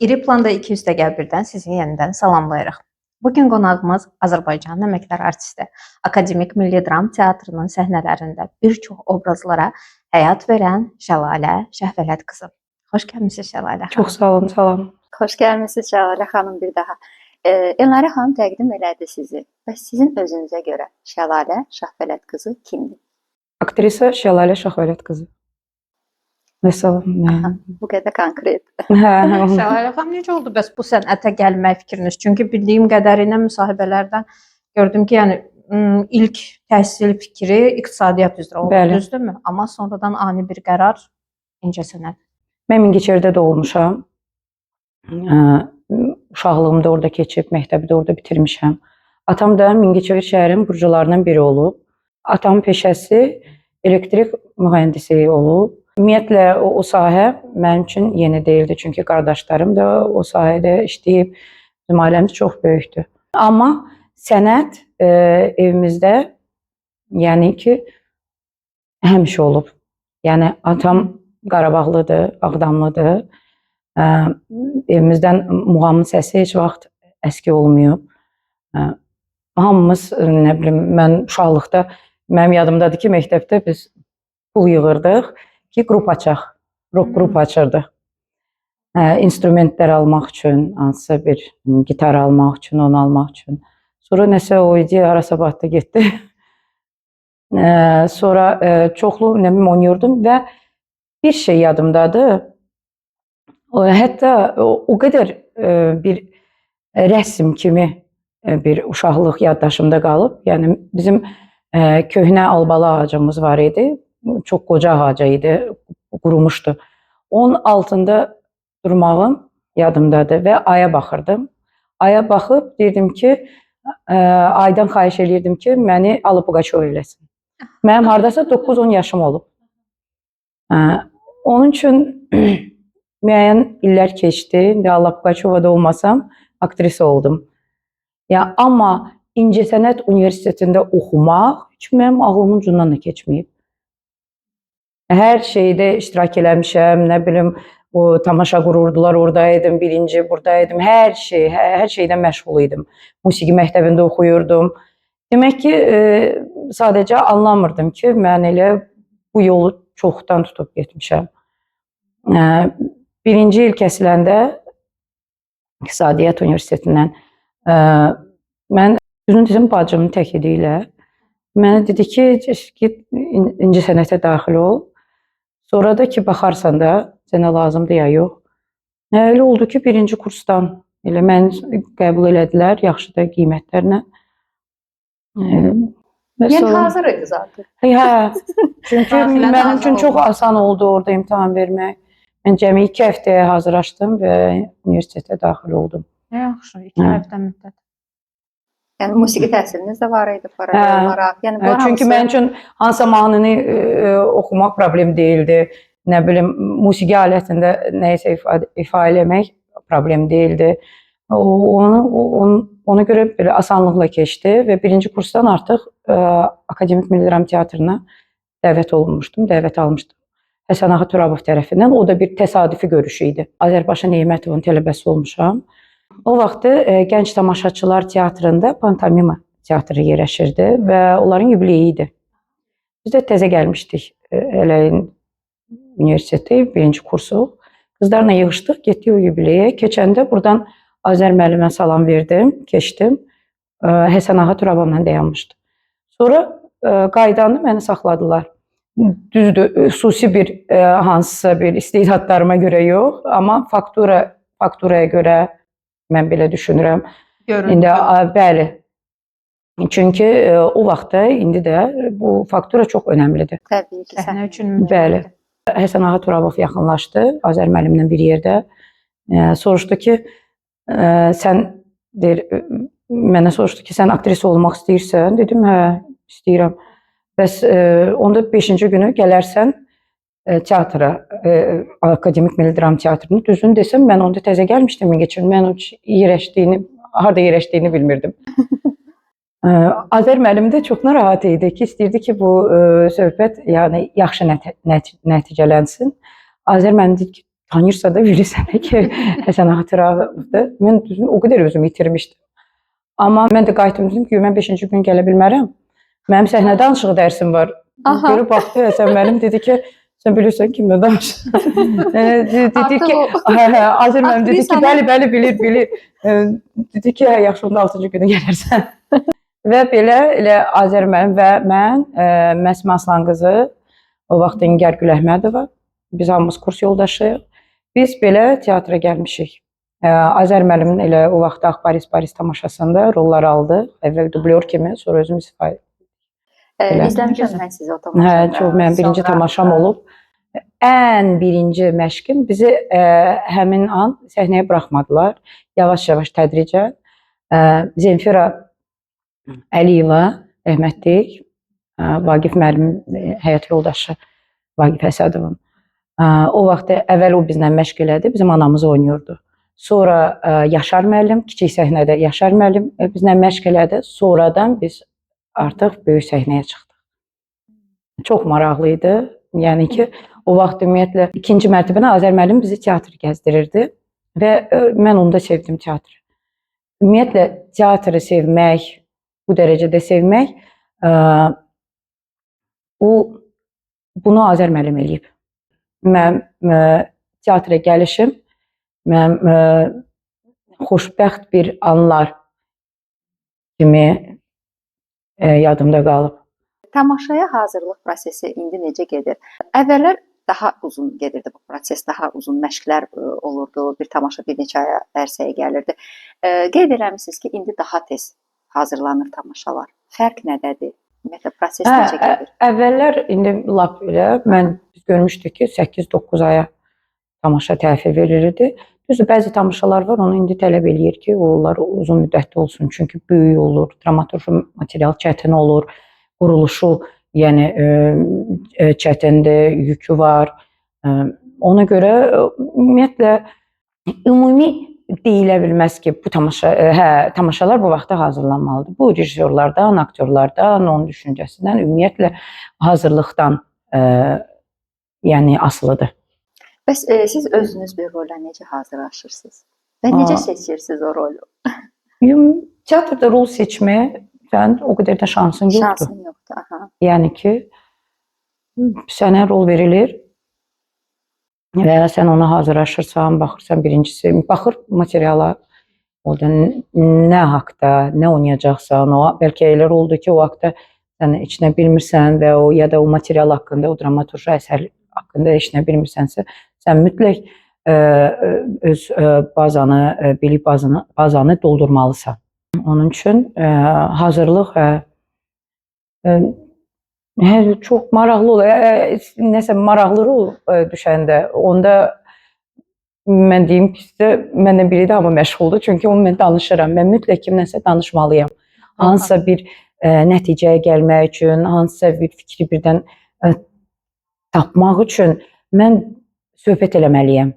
İri planda 200 gəl birdən sizi yenidən salamlayırıq. Bugün qonağımız Azərbaycanın əməkdar artisti, Akademik Milli Dram Teatrının səhnələrində bir çox obrazlara həyat verən Şəlalə Şəhvələt qızı. Xoş gəlmisiniz Şəlalə xanım. Çox sağ olun, salam. Xoş gəlmisiniz Şəlalə xanım bir daha. Elnarə xanım təqdim elədi sizi və sizin özünüzə görə Şəlalə Şəhvələt qızı kimdir? Aktrisa Şəlalə Şəhvələt qızı. Məsələn, bu qədər konkret. Şəlalə xanım, necə oldu bəs bu sənətə gəlmək fikriniz? Çünki bildiyim qədərilə müsahibələrdən gördüm ki, yəni ilk təhsil fikri iqtisadiyyat üzrə oldu, düzdürmü? Amma sonradan ani bir qərar incəsənət. Mən Mingəçevirdə doğulmuşam. Uşaqlığım da orada keçib, məktəbi də orada bitirmişəm. Atam da Mingəçevir şəhərinin qurucularından biri olub. Atamın peşəsi elektrik mühəndisi olub. Ümumiyyətlə o sahə mənim üçün yeni deyildi, çünki qardaşlarım da o sahədə işləyib, bizim ailəmiz çox böyükdür. Amma sənət evimizdə, yəni ki, həmişə olub. Yəni atam Qarabağlıdır, Ağdamlıdır. Evimizdən muğamın səsi heç vaxt əski olmayıb. Hamımız, nə bilim, mən uşaqlıqda, mənim yadımdadır ki, məktəbdə biz pul yığırdıq ki, qrup açaq, rock qrup açırdıq. İnstrumentlər almaq üçün, hansısa bir gitar almaq üçün, onu almaq üçün. Sonra nəsə o ideya harasa batdı, getdi. Sonra çoxlu oynayırdım və bir şey yadımdadır. Hətta o qədər bir rəsm kimi bir uşaqlıq yaddaşımda qalıb. Yəni bizim köhnə albalı ağacımız var idi. Çox qoca ağac idi, qurumuşdu. Onun altında durmağım yadımdadır və aya baxırdım. Aya baxıb deyirdim ki, aydan xahiş edirdim ki, məni Alla Pugaçova eləsin. Mənim hardasa 9-10 yaşım olub. Onun üçün müəyyən illər keçdi. İndi Alla Pugaçovada olmasam, aktrisa oldum. Amma İncəsənət Universitetində oxumaq heç mənim ağlımın ucundan da keçməyib. Hər şeydə iştirak eləmişəm, nə bilim, o tamaşa qururdular, oradaydım, birinci, buradaydım, hər şeydən məşğul idim. Musiqi məktəbində oxuyurdum. Demək ki, sadəcə anlamırdım ki, mən elə bu yolu çoxdan tutub getmişəm. Birinci il kəsiləndə İqtisadiyyat Universitetindən mən düzün desəm bacımın təkidi ilə mənə dedi ki, incəsənətə daxil ol. Sonra da ki, baxarsan da sənə lazımdır ya yox. Elə oldu ki, birinci kursdan elə məni qəbul elədilər, yaxşı da qiymətlərlə. Yəni hazır idi zaten. Çünki mənim üçün çox asan oldu orada imtahan vermək. Mən cəmi 2 həftəyə hazırlaşdım və universitetə daxil oldum. Yaxşı, 2 həftə müddət. Yəni musiqi təhsiliniz də var idi paralel olaraq. Çünki mənim üçün hansısa mahnını oxumaq problem deyildi. Nə bilim, musiqi alətində nəyisə ifa eləmək problem deyildi. Ona görə belə asanlıqla keçdi və birinci kursdan artıq Akademik Milli Dram Teatrına dəvət olunmuşdum, dəvət almışdım. Həsən Ağa Turabov tərəfindən. O da bir təsadüfi görüş idi. Azərbaycan Neymətovun tələbəsi olmuşam. O vaxtı Gənc Tamaşaçılar Teatrında Pantomima teatrı yerləşirdi və onların yubileyi idi. Biz də təzə gəlmişdik Ələyin Universiteti, birinci kursu. Qızlarla yığışdıq, getdik o yubileyə. Keçəndə buradan Azər müəllimə salam verdim, keçdim. Həsən Ağa Turabovla dayanmışdı. Sonra qaydanı məni saxladılar. Düzdür, xüsusi bir hansısa bir istedadlarıma görə yox, amma fakturaya görə mən belə düşünürəm. İndi bəli. Çünki o vaxtda, indi də bu faktura çox önəmlidir. Təbii ki, səhnə üçün. Bəli. Həsən Ağa Turabov yaxınlaşdı Azər müəllimlə bir yerdə. Soruşdu ki, mənə soruşdu ki, sən aktrisa olmaq istəyirsən? Dedim, hə, istəyirəm. Bəs onda 5-ci günü gələrsən teatra, Akademik Milli Dram Teatrını. Düzünü desəm, mən onda təzə gəlmişdim Mingəçevirə. Mən harada yerləşdiyini bilmirdim. Azər müəllim də çox narahat idi ki, istəyirdi ki, bu söhbət yaxşı nəticələnsin. Azər müəllim dedi ki, tanıyırsa da bilirsən ki, Həsən Ağa Turavovdur. Mən düzün o qədər özümü itirmişdim. Amma mən də qayıtdım dedim ki, mən 5-ci gün gələ bilmərəm. Mənim səhnə danışığı dərsim var. Aha. Görüb baxdı Həsən müəllim dedi ki, sən bilirsən kimlə danışırsan. Dedi ki, Azər müəllim dedi ki, bəli bilir. Dedi ki, yaxşı onda 6-cı günü gələrsən. Və belə elə Azər müəllim və mən Məsmə Aslan qızı, o vaxt Nigər Güləhmədova, biz hamımız kurs yoldaşıyıq. Biz belə teatra gəlmişik. Azər müəllimin elə o vaxt Ağ Paris tamaşasında rollar aldı. Əvvəl dublyor kimi, sonra özüm istifadə. İzləmişəm mən sizi o tamaşada. Hə, çox mənim birinci tamaşam olub. Ən birinci məşqim bizi həmin an səhnəyə buraxmadılar. Yavaş-yavaş tədricən Zemfira Əliyeva, rəhmətlik, Vaqif müəllim həyat yoldaşı Vaqif Əsədovun. O vaxt əvvəl o bizlə məşq elədi, bizim anamız oynayırdı. Sonra Yaşar müəllim, kiçik səhnədə Yaşar müəllim bizlə məşq elədi. Sonradan biz artıq böyük səhnəyə çıxdıq. Çox maraqlı idi. Yəni ki, o vaxt ümumiyyətlə ikinci mərtəbədə Azər müəllim bizi teatr gəzdirirdi və mən onda sevdim teatrı. Ümumiyyətlə teatrı sevmək, bu dərəcədə sevmək, bunu Azər müəllim eləyib. Mən teatra gəlişim, mənim xoşbəxt bir anlar kimi yadımda qalıb. Tamaşaya hazırlıq prosesi indi necə gedir? Əvvəllər daha uzun gedirdi bu proses, daha uzun məşqlər olurdu, bir tamaşa bir neçə aya ərsəyə gəlirdi. Qeyd eləmisiniz ki, indi daha tez hazırlanır tamaşalar. Fərq nədədir? Ümumiyyətlə proses necə gedir? Əvvəllər indi lap elə biz görmüşdük ki, 8-9 aya tamaşa təhvil verilirdi. Düzdür, bəzi tamaşalar var, onu indi tələb eləyir ki, onlar uzun müddətli olsun. Çünki böyük olur, dramaturji material çətin olur, quruluşu yəni çətindir, yükü var. Ona görə ümumiyyətlə ümumi deyilə bilməz ki, bu tamaşalar bu vaxtda hazırlanmalıdır. Bu rejissorlardan, aktyorlardan, onun düşüncəsindən, ümumiyyətlə hazırlıqdan yəni asılıdır. Bəs siz özünüz bir rola necə hazırlaşırsınız? Və necə seçirsiniz o rolu? Teatrda rol seçməyə o qədər də şansın yoxdur. Şansın yoxdur, aha. Yəni ki, sənə rol verilir və sən ona hazırlaşırsan, baxırsan birincisi, baxır materiala, orada nə haqda, nə oynayacaqsan, bəlkə elə roldur ki, o haqda sən heç nə bilmirsən və ya da o material haqqında, o dramaturji əsər haqqında heç nə bilmirsənsə, sən mütləq öz bazanı, bilik bazanı doldurmalısan. Onun üçün hazırlıq çox maraqlı olur. Nəsə maraqlı rol düşəndə, onda mən deyim ki, məndən biri də amma məşğuldur. Çünki onu mən danışıram. Mən mütləq kimlənsə danışmalıyam. Hansısa bir nəticəyə gəlmək üçün, hansısa bir fikri birdən tapmaq üçün mən söhbət eləməliyəm.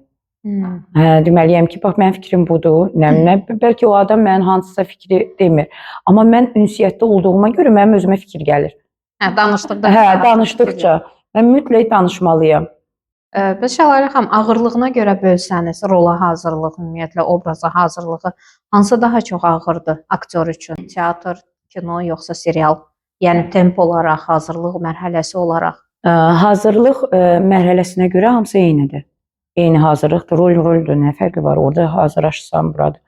Deməliyəm ki, bax, mənim fikrim budur. Bəlkə o adam mənim hansısa fikri demir. Amma mən ünsiyyətdə olduğuma görə mənim özümə fikir gəlir. Danışdıqca. Mən mütləq danışmalıyam. Bəs Şəlalə xanım, ağırlığına görə bölsəniz, rola hazırlıq, ümumiyyətlə obraza hazırlığı hansı daha çox ağırdır aktyor üçün? Teatr, kino, yoxsa serial? Yəni tempo olaraq, hazırlıq mərhələsi olaraq? Hazırlıq mərhələsinə görə hamısı eynidir. Eyni hazırlıqdır, rol-roldür, nə fərqi var, orada hazırlaşırsan, buradır.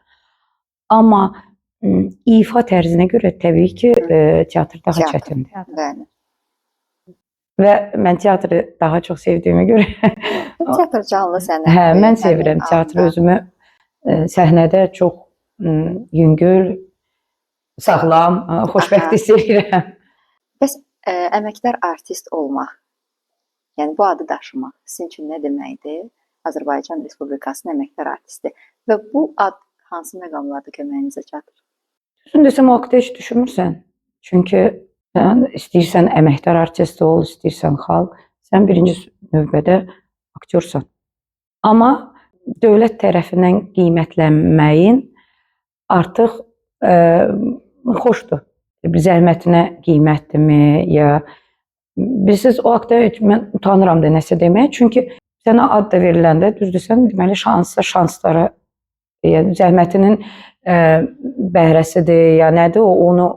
Amma ifa tərzinə görə təbii ki, teatr daha çətindir. Bəli. Və mən teatrı daha çox sevdiyimə görə... Teatr canlı sənətdir. Hə, mən sevirəm teatrı, özümü səhnədə çox yüngül, sağlam, xoşbəxt hiss edirəm. Bəs əməkdar artist olmaq, yəni bu adı daşımaq sizin üçün nə deməkdir? Azərbaycan Respublikasının əməkdar artisti və bu ad hansı məqamlarda köməyinizə çatır? Düzün desəm, o haqda heç düşünmürsən. Çünki sən istəyirsən əməkdar artist ol, istəyirsən xalq, sən birinci növbədə aktyorsan. Amma dövlət tərəfindən qiymətlənməyin artıq xoşdur. Zəhmətinə qiymətdirmi, ya bilirsiniz, o haqda mən utanıram da nəsə demək. Çünki sənə ad da veriləndə, düzdür, sən deməli şanslara, yəni zəhmətinin bəhrəsidir, ya nədir, onu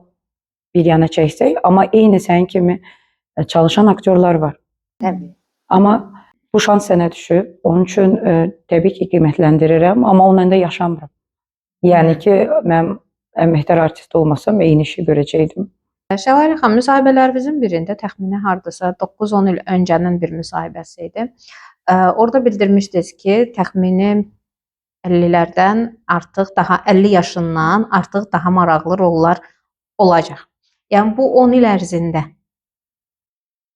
bir yana çəksək, amma eyni sənin kimi çalışan aktyorlar var. Təbii. Amma bu şans sənə düşüb, onun üçün təbii ki, qiymətləndirirəm, amma onunla da yaşamıram. Yəni ki, mən əməkdar artist olmasam, eyni işi görəcəkdim. Şəlalə xanım, müsahibələrimizin birində təxmini hardasa 9-10 il öncənin bir müsahibəsi idi. Orada bildirmişdiniz ki, təxmini 50-lərdən artıq daha 50 yaşından artıq daha maraqlı rollar olacaq. Yəni bu 10 il ərzində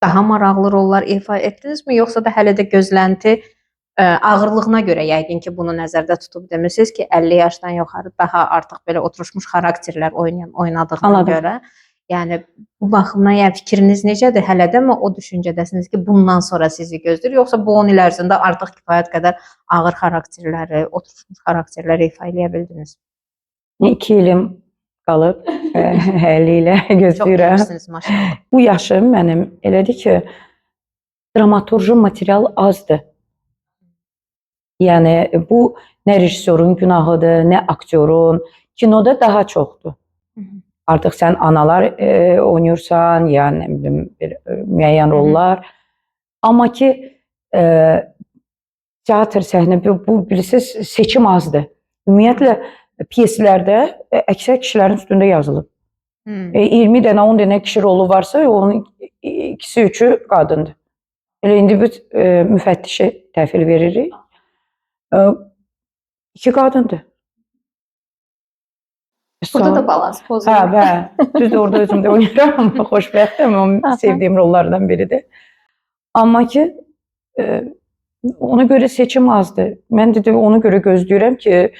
daha maraqlı rollar ifa etdinizmi, yoxsa da hələ də gözlənti ağırlığına görə yəqin ki, bunu nəzərdə tutub demirsiniz ki, 50 yaşdan yuxarı daha artıq belə oturmuş xarakterlər oynadığına görə. Yəni bu baxımdan yəni fikriniz necədir? Hələ də mi o düşüncədəsiniz ki, bundan sonra sizi gözləyir, yoxsa bu 10 il ərzində artıq kifayət qədər ağır xarakterləri, oturmuş xarakterləri ifa eləyə bildiniz? 2 ilim qalıb, hələ ilə Çox gözləyirəm. gençsiniz maşallah. Bu yaşım mənim elədir ki, dramaturji material azdır. Yəni bu nə rejissorun günahıdır, nə aktyorun, kinoda daha çoxdur. Artıq sən analar oynayırsan, ya nə bilim müəyyən rollar. Amma ki teatr səhnə bu bilirsiniz seçim azdır. Ümumiyyətlə pyeslərdə əksər kişilərin üstündə yazılıb. 20 dənə, 10 dənə kişi rolu varsa, onun 2-3-ü qadındır. Elə indi biz müfəttişi təhvil veririk. 2 qadındır. Burada da balans pozulur. Hə, düzdür, orada özüm də oynayıram, xoşbəxtəm, o sevdiyim rollardan biridir. Amma ki, ona görə seçim azdır. Mən də ona görə gözləyirəm ki,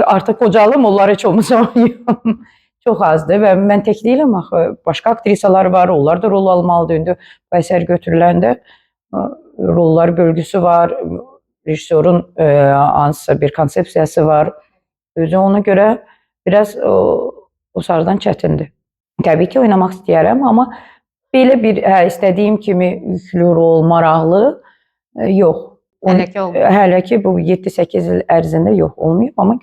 artıq qocalım, onlar heç olmasa oynayım. Çox azdır və mən tək deyiləm axı, başqa aktrisalar var, onlar da rol almalıdır. İndi bu əsər götürüləndə rollar bölgüsü var, rejissorun hansısa bir konsepsiyası var. Özü ona görə biraz o sarıdan çətindir. Təbii ki, oynamaq istəyərəm, amma belə bir istədiyim kimi yüklü rol, maraqlı yox. Hələ ki olmayıb. Hələ ki bu 7-8 il ərzində yox olmayıb, amma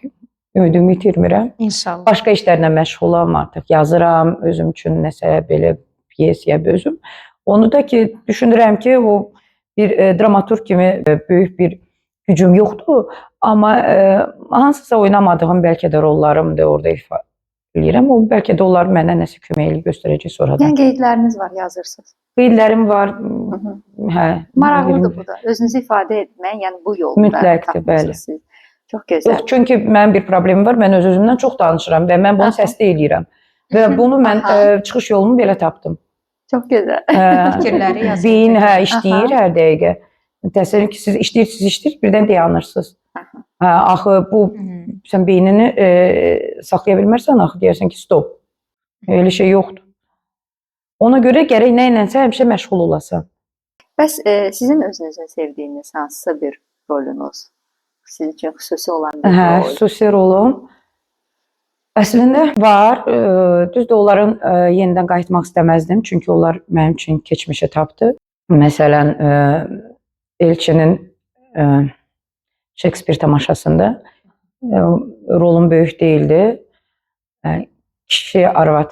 ümidimi itirmirəm. İnşallah. Başqa işlərlə məşğulam artıq, yazıram özüm üçün nəsə belə pyes ya özüm. Onu da ki düşünürəm ki, o bir dramaturg kimi böyük bir gücüm yoxdur, amma hansısa oynamadığım bəlkə də rollarımdır, orada ifa edirəm. O bəlkə də onlar mənə nəsə köməkli göstərəcək sonradan. Yəni qeydləriniz var, yazırsınız. Qeydlərim var. Hə. Maraqlıdır bu da. Özünüzü ifadə etmək, yəni bu yolda mütləqdir, bəli. Çox gözəl. Yox, çünki mənim bir problemim var. Mən öz-özümdən çox danışıram və mən bunu səsdə eləyirəm. Və bunu mən çıxış yolumu belə tapdım. Çox gözəl. Fikirləri yazın. Beyin işləyir hər dəqiqə. Təsəvvür ki, siz işləyirsiniz, birdən dayanırsınız. Axı bu sən beynini saxlaya bilmərsən, axı deyərsən ki, stop. Elə şey yoxdur. Ona görə gərək nə ilənsə həmişə məşğul olasan. Bəs sizin özünüzün sevdiyiniz hansısa bir rolunuz, sizin üçün xüsusi olan bir rol? Xüsusi rolum əslində var. Düzdür, onların yenidən qayıtmaq istəməzdim, çünki onlar mənim üçün keçmişi tapdı. Məsələn, Elçinin Shakespeare tamaşasında rolum böyük değildi. Kişi arvad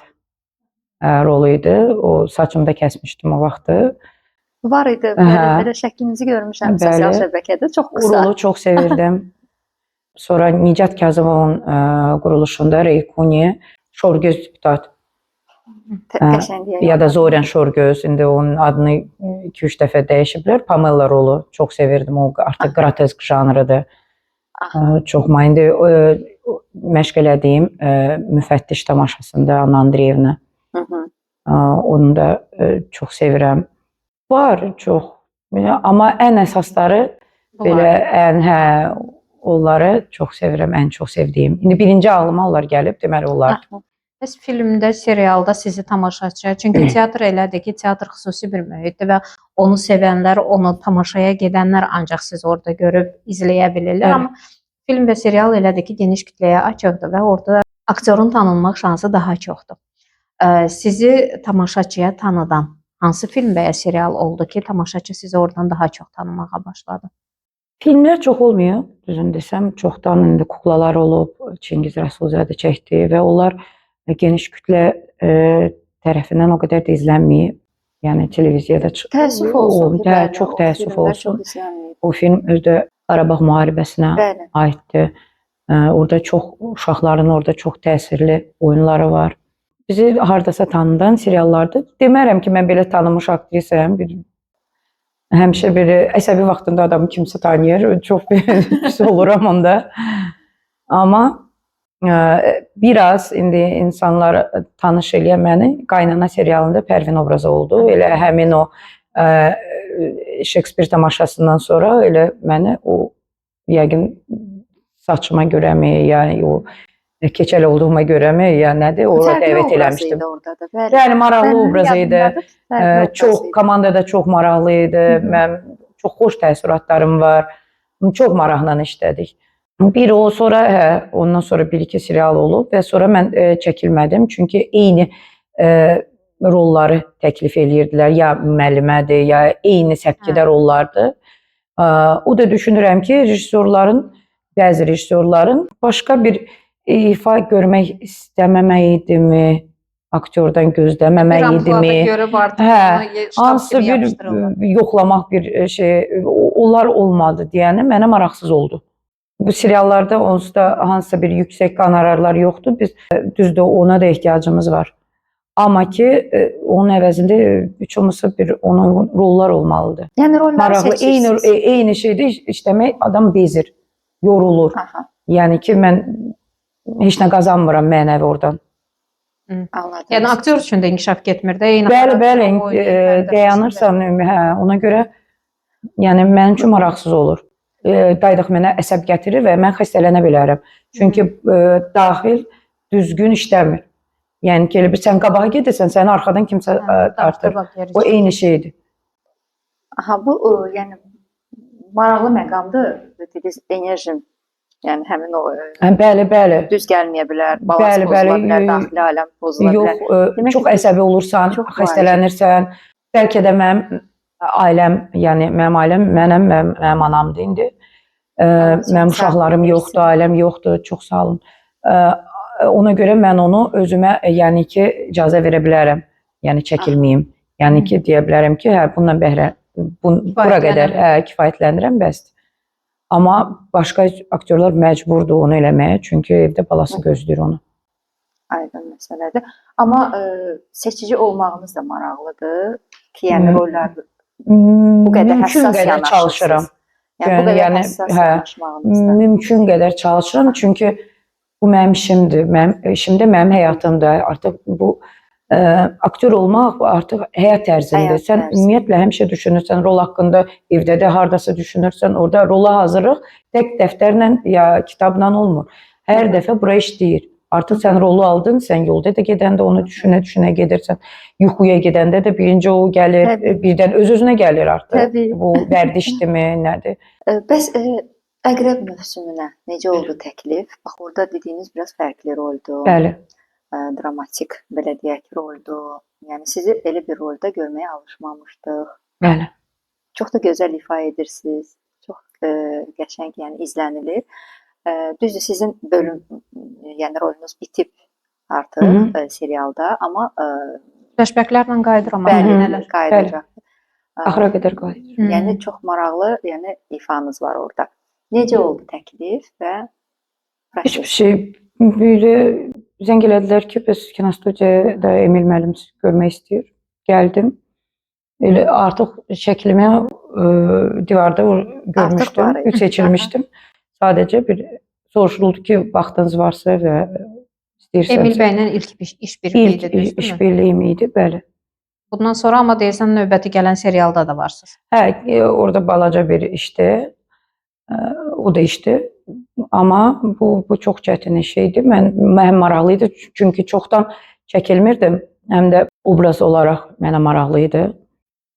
rolu idi. O saçımda kəsmişdim o vaxtı. Var idi. Belə şəklinizi görmüşəm sosial şəbəkədə. Çox qısa. O rolu çox sevirdim. Sonra Nicat Kazımovun quruluşunda Reykuni Şorgöz deputat. Ya da Zoryan Şorgöz. İndi onun adını 2-3 dəfə dəyişiblər. Pamela rolu. Çox sevirdim. O artıq grotesk janrıdır. Çox indi məşq elədiyim müfəttiş tamaşasında Anna Andreyevna. Onu da çox sevirəm. Var çox. Amma ən əsasları belə onları çox sevirəm, ən çox sevdiyim. İndi birinci ağlıma onlar gəlib, deməli onlardır. Bəs filmdə, serialda sizi tamaşaçı, çünki teatr elədir ki, teatr xüsusi bir mühitdir və onu sevənlər, onu tamaşaya gedənlər ancaq siz orada görüb izləyə bilirlər. Amma film və serial elədir ki, geniş kütləyə açıqdır və orada aktyorun tanınmaq şansı daha çoxdur. Sizi tamaşaçıya tanıdan hansı film və ya serial oldu ki, tamaşaçı sizi oradan daha çox tanımağa başladı? Filmlər çox olmuyor, düzünü desəm. Çoxdan indi kuklalar olub, Çingiz Rəsulzadə çəkdi və onlar geniş kütlə tərəfindən o qədər də izlənməyib. Yəni televiziyada Təəssüf olsun ki, bəli, çox o təəssüf filmlər olsun. çox izlənməyib. O film özü Qarabağ müharibəsinə Bəli. aiddir. Orada çox uşaqların orada çox təsirli oyunları var. Bizi hardasa tanıdan seriallardır. Demərəm ki, mən belə tanınmış aktrisayam. Həmişə bir əsəbi vaxtında adamı kimsə tanıyır. Çox pis oluram onda. Amma biraz indi insanlar tanış eləyən məni Qaynana serialında Pərvin obrazı oldu. Elə həmin o Şekspir tamaşasından sonra elə məni o yəqin saçıma görəmi, yəni o keçəl olduğuma görəmi, ya nədir, ora dəvət eləmişdim. Yəni maraqlı obraz idi. Çox komandada çox maraqlı idi. Mənim çox xoş təəssüratlarım var. Çox maraqla işlədik. Bir o sonra ondan sonra bir-iki serial olub və sonra mən çəkilmədim. Çünki eyni rolları təklif eləyirdilər. Ya müəllimədir, ya eyni səpkidə rollardır. O da düşünürəm ki, bəzi rejissorların başqa bir ifa görmək istəməməyidimi, aktyordan gözləməməyidimi, hansı bir yoxlamaq bir şey, onlar olmadı deyəni mənə maraqsız oldu. Bu seriallarda onsuz da hansısa bir yüksək honorarlar yoxdur. Biz düzdür ona da ehtiyacımız var. Amma ki onun əvəzində heç olmasa bir ona rollar olmalıdır. Yəni rolları seçirsiniz. Eyni şeydə işləmək adam bezir, yorulur. Yəni ki mən heç nə qazanmıram mənəvi oradan. Anladım. Yəni aktyor üçün də inkişaf getmir də. Bəli, dayanırsan, ona görə yəni mənim üçün maraqsız olur. Daydıq mənə əsəb gətirir və mən xəstələnə bilərəm. Çünki daxil düzgün işləmir. Yəni ki, elə bir sən qabağa gedirsən, səni arxadan kimsə tartır. O eyni şeydir. Bu yəni maraqlı məqamdır. Dediniz enerjim. Yəni həmin o bəli. Düz gəlməyə bilər, balans pozula bilər, daxili aləm pozula bilər. Yox, çox əsəbi olursan, xəstələnirsən. Bəlkə də mənim ailəm, yəni mənim ailəm mənim anamdır indi. Mənim uşaqlarım yoxdur, ailəm yoxdur, çox sağ olun. Ona görə mən onu özümə, yəni ki, icazə verə bilərəm. Yəni çəkilməyim. Yəni ki, deyə bilərəm ki, bununla bura qədər kifayətlənirəm, bəsdir. Amma başqa aktyorlar məcburdur onu eləməyə, çünki evdə balası gözləyir onu. Aydın məsələdir. Amma seçici olmağınız da maraqlıdır ki, yəni rollar bu qədər həssas çalışıram. Yəni bu qədər həssas yanaşmağınızda. Mümkün qədər çalışıram, çünki bu mənim işimdir. Mənim işimdə, mənim həyatımda. Artıq bu aktyor olmaq artıq həyat tərzindir. Sən ümumiyyətlə həmişə düşünürsən rol haqqında, evdə də hardasa düşünürsən, orada rola hazırlıq tək dəftərlə ya kitabla olmur. Hər dəfə bura işləyir. Artıq sən rolu aldın, sən yolda da gedəndə onu düşünə gedirsən. Yuxuya gedəndə də birinci o gəlir, birdən öz-özünə gəlir artıq. Bu vərdişdirmi, nədir? Bəs Əqrəb mövsümünə necə oldu təklif? Bax, orada dediyiniz biraz fərqli roldu. Bəli. Dramatik, belə deyək, roldu. Yəni sizi elə bir rolda görməyə alışmamışdıq. Bəli. Çox da gözəl ifa edirsiniz. Çox qəşəng, yəni izlənilir. Düzdür, sizin bölüm, yəni rolunuz bitib artıq serialda, amma flashbacklərlə qayıdır amma bəli, qayıdacaq. Axıra qədər qayıdır. Yəni çox maraqlı, yəni ifanız var orada. Necə oldu təklif və proses? Heç bir şey. Böyle zəng elədilər ki, biz kinostudiyada Emil müəllim görmək istəyir. Gəldim. Elə artıq şəklimi divarda görmüşdüm, seçilmişdim. Sadəcə bir soruşuldu ki, vaxtınız varsa və istəyirsiniz. Emil bəylə ilk işbirliyi idi, İlk işbirliyim idi, bəli. Bundan sonra amma deyirsən növbəti gələn serialda da varsınız. Orada balaca bir işdir. O da işdir. Amma bu çox çətin şeydir. Mən maraqlı idi, çünki çoxdan çəkilmirdim. Həm də obraz olaraq mənə maraqlı idi.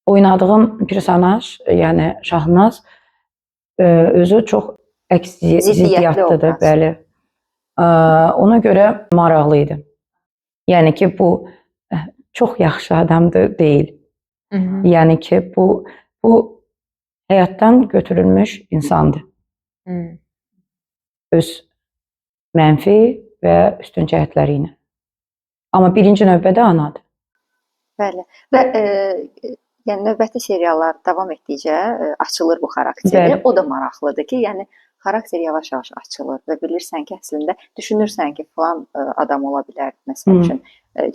Oynadığım personaj, yəni Şahnaz özü çox ziddiyyatlıdır, bəli. Ona görə maraqlı idi. Yəni ki, bu çox yaxşı adamdır, deyil. Yəni ki, bu həyatdan götürülmüş insandır. Öz mənfi və üstün cəhətləri ilə. Amma birinci növbədə anadır. Bəli. Və yəni növbəti seriallar davam etdikcə açılır bu xarakteri. Bəli. O da maraqlıdır ki, yəni xarakter yavaş-yavaş açılır və bilirsən ki, əslində düşünürsən ki, falan adam ola bilər, məsəl üçün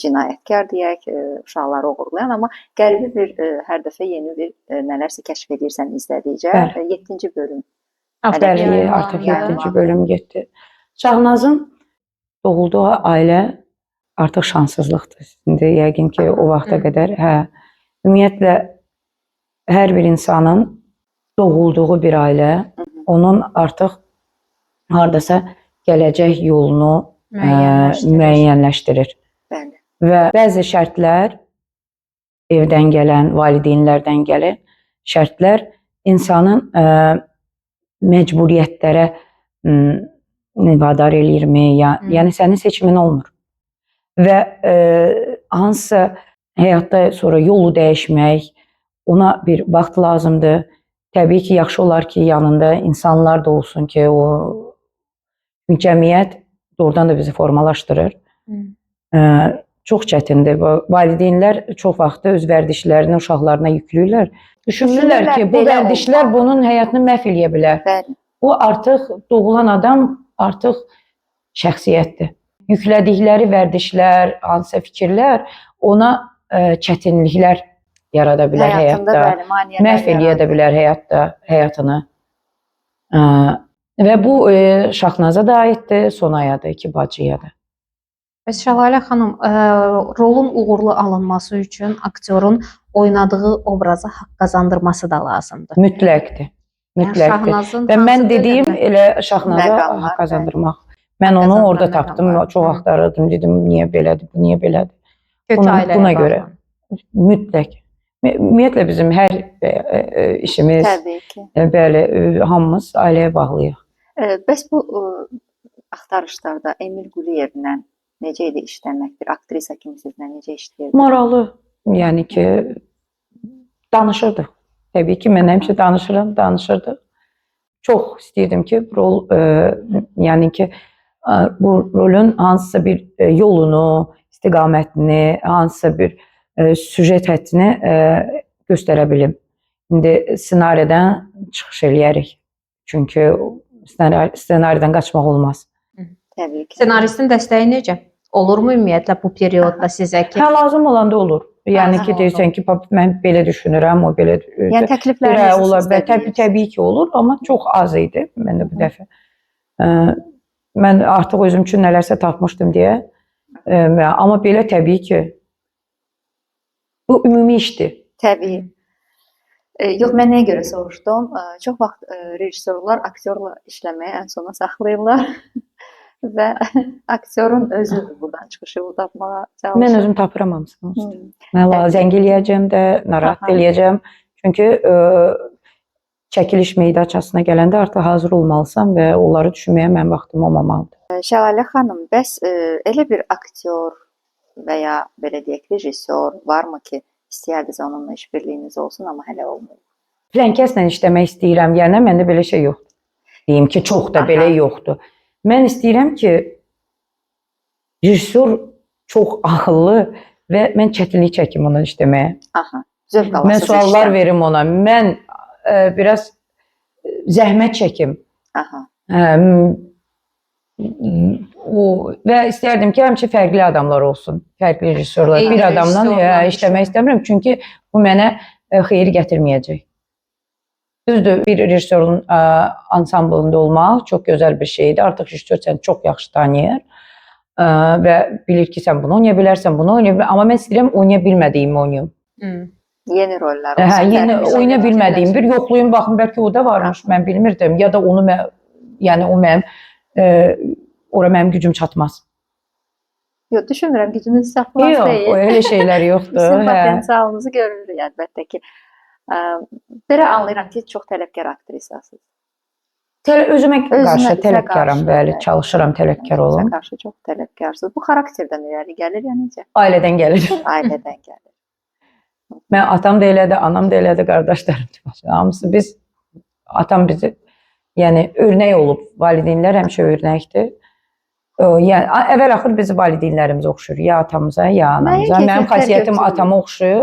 cinayətkar deyək, uşaqları oğurlayan, amma qəribə bir hər dəfə yeni bir nələrsə kəşf edirsən izlədikcə. 7-ci bölüm. Bəli, artıq 7-ci bölüm getdi. Şahnazın doğulduğu ailə artıq şanssızlıqdır. İndi yəqin ki, o vaxta qədər, ümumiyyətlə hər bir insanın doğulduğu bir ailə onun artıq hardasa gələcək yolunu müəyyənləşdirir. Bəli. Və bəzi şərtlər evdən gələn, valideynlərdən gələn şərtlər insanın məcburiyyətlərə vadar eləyirmi? Yəni sənin seçimin olmur. Və hansısa həyatda sonra yolu dəyişmək, ona bir vaxt lazımdır. Təbii ki, yaxşı olar ki, yanında insanlar da olsun ki, o cəmiyyət doğrudan da bizi formalaşdırır. Çox çətindir. Valideynlər çox vaxtı öz vərdişlərini uşaqlarına yükləyirlər. Düşünürlər ki, bu vərdişlər bunun həyatını məhv eləyə bilər. Bu artıq doğulan adam artıq şəxsiyyətdir. Yüklədikləri vərdişlər, hansısa fikirlər ona çətinliklər yarada bilər həyatda. Məhv eləyə də bilər həyatını. Və bu Şahnaza da aiddir, Sonaya da, iki bacıya da. Bəs Şəlalə xanım, rolun uğurlu alınması üçün aktyorun oynadığı obraza haqq qazandırması da lazımdır. Mütləqdir. Mütləqdir. Və mən dediyim elə Şahnaza haqq qazandırmaq. Mən onu orada tapdım, çox axtarırdım, dedim, niyə belədir, bu niyə belədir. Buna görə. Mütləq. Ümumiyyətlə bizim hər işimiz, bəli, hamımız ailəyə bağlıyıq. Bəs bu axtarışlarda Emil Quliyevlə necə idi işləmək? Bir aktrisa kimi sizlə necə işləyirdi? Maraqlı. Yəni ki, danışırdıq. Təbii ki, mən həmişə danışırdıq. Çox istəyirdim ki, yəni ki, bu rolun hansısa bir yolunu, istiqamətini, hansısa bir süjet həttini göstərə bilim. İndi ssenaridən çıxış eləyərik. Çünki ssenaridən qaçmaq olmaz. Təbii ki. Ssenaristin dəstəyi necə? Olurmu ümumiyyətlə bu periodda sizə ki? Lazım olanda olur. Yəni ki, deyirsən ki, mən belə düşünürəm, o belə... Yəni təklifləriniz istədiyiz? Təbii ki, olur, amma çox az idi məndə bu dəfə. Mən artıq özüm üçün nələrsə tapmışdım deyə. Amma belə təbii ki, bu ümumi işdir. Təbii. Yox, mən nəyə görə soruşdum? Çox vaxt rejissorlar aktyorla işləməyi ən sona saxlayırlar və aktyorun özü buradan çıxışı tapmağa çalışır. Mən özüm tapıram hamısını. Mən zəng eləyəcəm də, narahat eləyəcəm. Çünki çəkiliş meydançasına gələndə artıq hazır olmalısan və onları düşünməyə mən vaxtım olmamalıdır. Şəlalə xanım, bəs elə bir aktyor və ya belə deyək, rejissor varmı ki, istəyərdiniz onunla işbirliyiniz olsun, amma hələ olmuyor? Filankəslə işləmək istəyirəm, yəni məndə belə şey yoxdur. Deyim ki, çox da belə yoxdur. Mən istəyirəm ki, rejissor çox ağıllı və mən çətinlik çəkim ondan işləməyə. Zövq alasınız. Mən suallar verim ona. Mən biraz zəhmət çəkim. Və istərdim ki, həmişə fərqli adamlar olsun, fərqli rejissorlar. Bir adamdan işləmək istəmirəm, çünki bu mənə xeyir gətirməyəcək. Düzdür, bir rejissorun ansamblında olmaq çox gözəl bir şeydir. Artıq rejissor səni çox yaxşı tanıyır və bilir ki, sən bunu oynaya bilərsən, bunu oynaya bilərsən. Amma mən istəyirəm oynaya bilmədiyimi oynayım. Yeni rollar olsun. Yeni oynaya bilmədiyim bir yoxlayım, baxın, bəlkə o da varmış, mən bilmirdim. Ya da onu, yəni o mənim, ora mənim gücüm çatmaz. Yox, düşünmürəm, gücünüz çatmaz deyil. Yox, elə şeylər yoxdur. Sizin potensialınızı görürük əlbəttə ki. Belə anlayıram ki, çox tələbkar aktrisasınız. Özümə qarşı tələbkaram, bəli, çalışıram tələbkar olum. Özünüzə qarşı çox tələbkarsınız. Bu xarakterdən irəli gəlir ya necə? Ailədən gəlir. Ailədən gəlir. Mən atam da elədi, anam da elədi, qardaşlarım da. Hamısı biz, atam bizi, yəni örnək olub. Valideynlər həmişə örnəkdir. Yəni əvvəl-axır bizi valideynlərimiz oxşuyur. Ya atamıza, ya anamıza. Mənim xasiyyətim atama oxşuyur.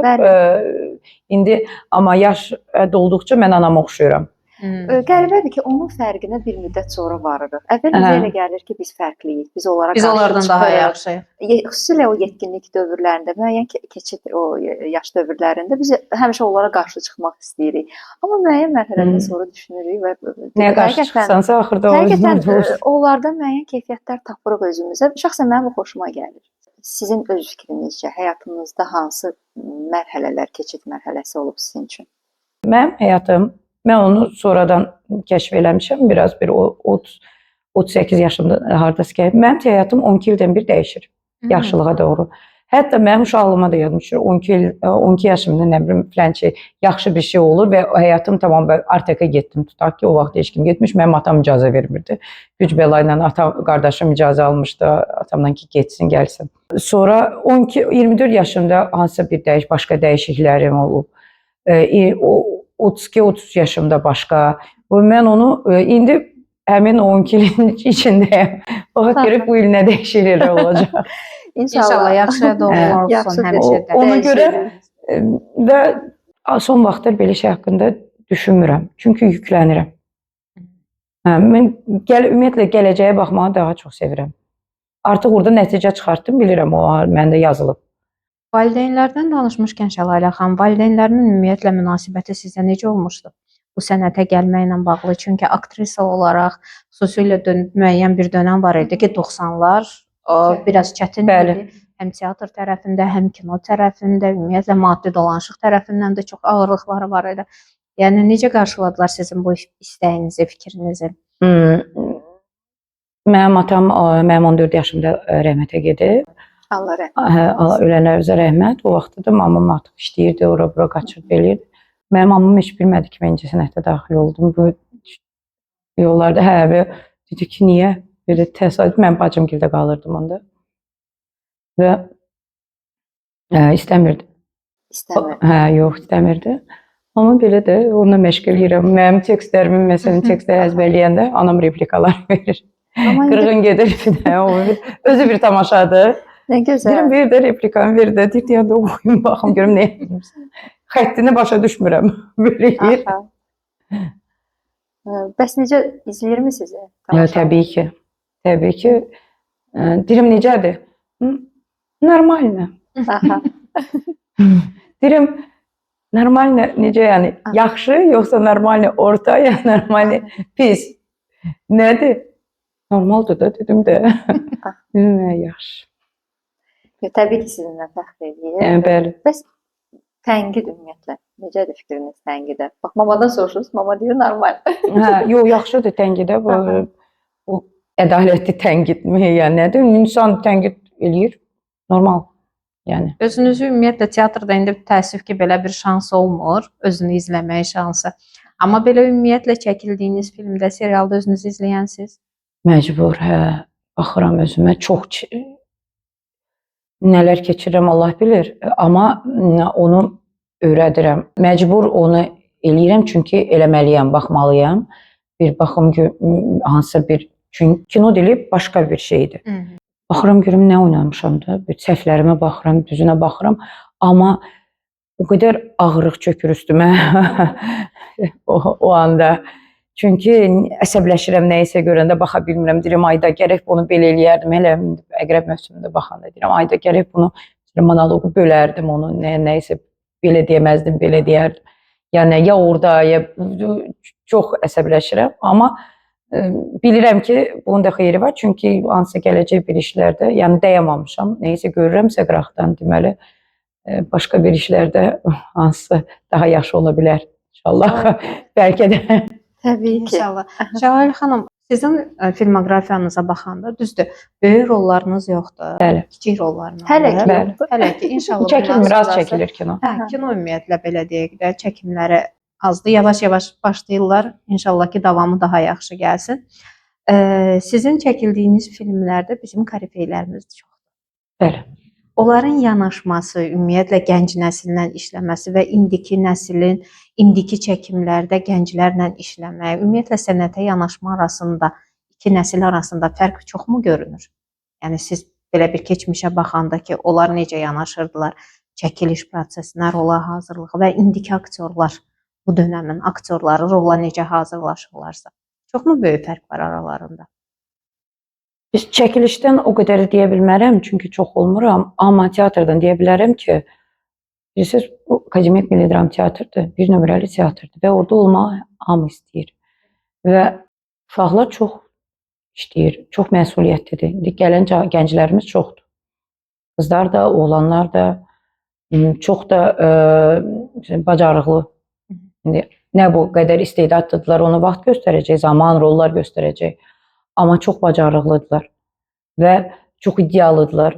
İndi amma yaş dolduqca mən anama oxşuyuram. Qəribədir ki, onun fərqinə bir müddət sonra varırıq. Əvvəl bizə elə gəlir ki, biz fərqliyik. Biz onlara Biz qarşı onlardan daha yaxşıyıq. Xüsusilə o yetkinlik dövrlərində, müəyyən keçid o yaş dövrlərində biz həmişə onlara qarşı çıxmaq istəyirik. Amma müəyyən mərhələdən sonra düşünürük və Nəyə qarşı çıxsansa axırda həqiqətən onlardan müəyyən keyfiyyətlər tapırıq özümüzə. Şəxsən mənim bu xoşuma gəlir. Sizin öz fikrinizcə həyatınızda hansı mərhələlər, keçid mərhələsi olub sizin üçün? Mənim həyatım, mən onu sonradan kəşf eləmişəm, biraz bir 38 yaşımda hardasa ki, mənim həyatım 12 ildən bir dəyişir, yaşlılığa doğru. Hətta mənim uşaqlığıma da yadım düşür, 12 yaşımda nə bilim filan şey, yaxşı bir şey olur və həyatım tamam, Artekə getdim, tutaq ki, o vaxt heç kim getmiş, mənim atam icazə vermirdi. Güc bəla ilə qardaşım icazə almışdı, atamdan ki, getsin, gəlsin. Sonra 24 yaşımda hansısa bir başqa dəyişikliklərim olub. 32-33 yaşımda başqa. Mən onu indi həmin 12 ilin içindəyəm. Bax görüb bu il nə dəyişikliklər olacaq. İnşallah yaxşıya doğru olsun həmişə də. Ona görə və son vaxtlar belə şey haqqında düşünmürəm. Çünki yüklənirəm. Mən ümumiyyətlə gələcəyə baxmağı daha çox sevirəm. Artıq orada nəticə çıxartdım, bilirəm o məndə yazılıb. Valideynlərdən danışmışkən Şəlalə xanım, valideynlərinin ümumiyyətlə münasibəti sizə necə olmuşdu? Bu sənətə gəlməklə bağlı, çünki aktrisa olaraq xüsusilə müəyyən bir dönəm var idi ki, 90'lar biraz çətin idi. Həm teatr tərəfində, həm kino tərəfində, ümumiyyətlə maddi dolanışıq tərəfindən də çox ağırlıqları var idi. Yəni necə qarşıladılar sizin bu istəyinizi, fikrinizi? Mənim atam mənim 14 yaşımda rəhmətə gedib. Allah rəhmət. Ölənlərimizə rəhmət. O vaxtda da mamam artıq işləyirdi, ora-bura qaçırıb eləyirdi. Mənim mamam heç bilmədi ki, mən incəsənətdə daxil oldum. Bu yollarda dedi ki, niyə? Belə təsadüf, mən bacımgildə qalırdım onda. Və istəmirdi. Yox, istəmirdi. Amma belə də onunla məşğul eləyirəm. Mənim tekstlərimin, məsələn, tekstləri əzbərləyəndə anam replikalar verir. Qırğın gedir, özü bir tamaşadır. Nə gözəl. Deyirəm, bir də replikanı ver də, deyir, oxuyum, baxım, görüm nə yapmışsın. Xəttini başa düşmürəm, böyle yer. Bəs necə izləyirmi sizi? Təbii ki, təbii ki. Deyirəm, necədir? Normalna. Deyirəm, normalna necə, yəni, yaxşı, yoxsa normalna orta, ya normalna pis? Nədir? Normaldır da, dedim də. Yaxşı. Təbii ki, sizinlə fəxr edir. Bəli. Bəs tənqid ümumiyyətlə, necədir fikriniz tənqidə? Bax, mamadan soruşuruz, mama deyir, normal. Yox, yaxşıdır tənqidə. Bu ədalətli tənqidmi, yəni nədir? İnsan tənqid eləyir, normal. Yəni. Özünüzü ümumiyyətlə teatrda indi təəssüf ki, belə bir şans olmur, özünü izləməyə şansı. Amma belə ümumiyyətlə çəkildiyiniz filmdə, serialda özünüzü izləyənsiz? Məcbur, baxıram özümə, çox nələr keçirirəm, Allah bilir. Amma onu öyrədirəm. Məcbur onu eləyirəm, çünki eləməliyəm, baxmalıyam. Bir baxım ki, hansısa bir, çünki kino dili başqa bir şeydir. Baxıram, görüm nə oynamışam da, bir səhvlərimə baxıram, düzünə baxıram. Amma o qədər ağırlıq çökür üstümə o anda. Çünki əsəbləşirəm, nəyisə görəndə baxa bilmirəm. Deyirəm, ayda gərək bunu belə eləyərdim. Elə əqrəb mövsümündə baxanda deyirəm, ayda gərək bunu monoloqu bölərdim onu, nəyisə belə deyəməzdim, belə deyərdim. Yəni, ya orada, ya çox əsəbləşirəm. Amma bilirəm ki, bunun da xeyri var. Çünki hansısa gələcək bir işlərdə, yəni dəyəmamışam. Nəyisə görürəmsə qıraqdan, deməli, başqa bir işlərdə hansısa daha yaxşı ola bilər. İnşallah, bəlkə də. Təbii ki. İnşallah. Şəlalə xanım, sizin filmoqrafiyanıza baxanda, düzdür, böyük rollarınız yoxdur. Bəli. Kiçik rollarınız. Hələ ki yoxdur. Hələ ki, inşallah. Çəkilmir, az çəkilir kino. Kino ümumiyyətlə belə deyək də, çəkimləri azdır. Yavaş-yavaş başlayırlar. İnşallah ki, davamı daha yaxşı gəlsin. Sizin çəkildiyiniz filmlərdə bizim korifeylərimiz çoxdur. Bəli. onların yanaşması, ümumiyyətlə gənc nəsillə işləməsi və indiki nəslin indiki çəkimlərdə gənclərlə işləmək, ümumiyyətlə sənətə yanaşma arasında iki nəsil arasında fərq çoxmu görünür? Yəni siz belə bir keçmişə baxanda ki, onlar necə yanaşırdılar, çəkiliş prosesinə, rola hazırlığı və indiki aktyorlar, bu dövrün aktyorları rola necə hazırlaşırlarsa, çoxmu böyük fərq var aralarında? Biz çəkilişdən o qədər deyə bilmərəm, çünki çox olmuram, amma teatrdan deyə bilərəm ki, bilirsiniz, bu Akademik Milli Dram Teatrdır, bir nömrəli teatrdır və orada olmağı hamı istəyir. Və uşaqlar çox işləyir, çox məsuliyyətlidir. İndi gələn gənclərimiz çoxdur. Qızlar da, oğlanlar da çox da bacarıqlı. İndi nə bu qədər istedadlıdırlar, onu vaxt göstərəcək, zaman, rollar göstərəcək. Amma çox bacarıqlıdırlar və çox iddialıdırlar.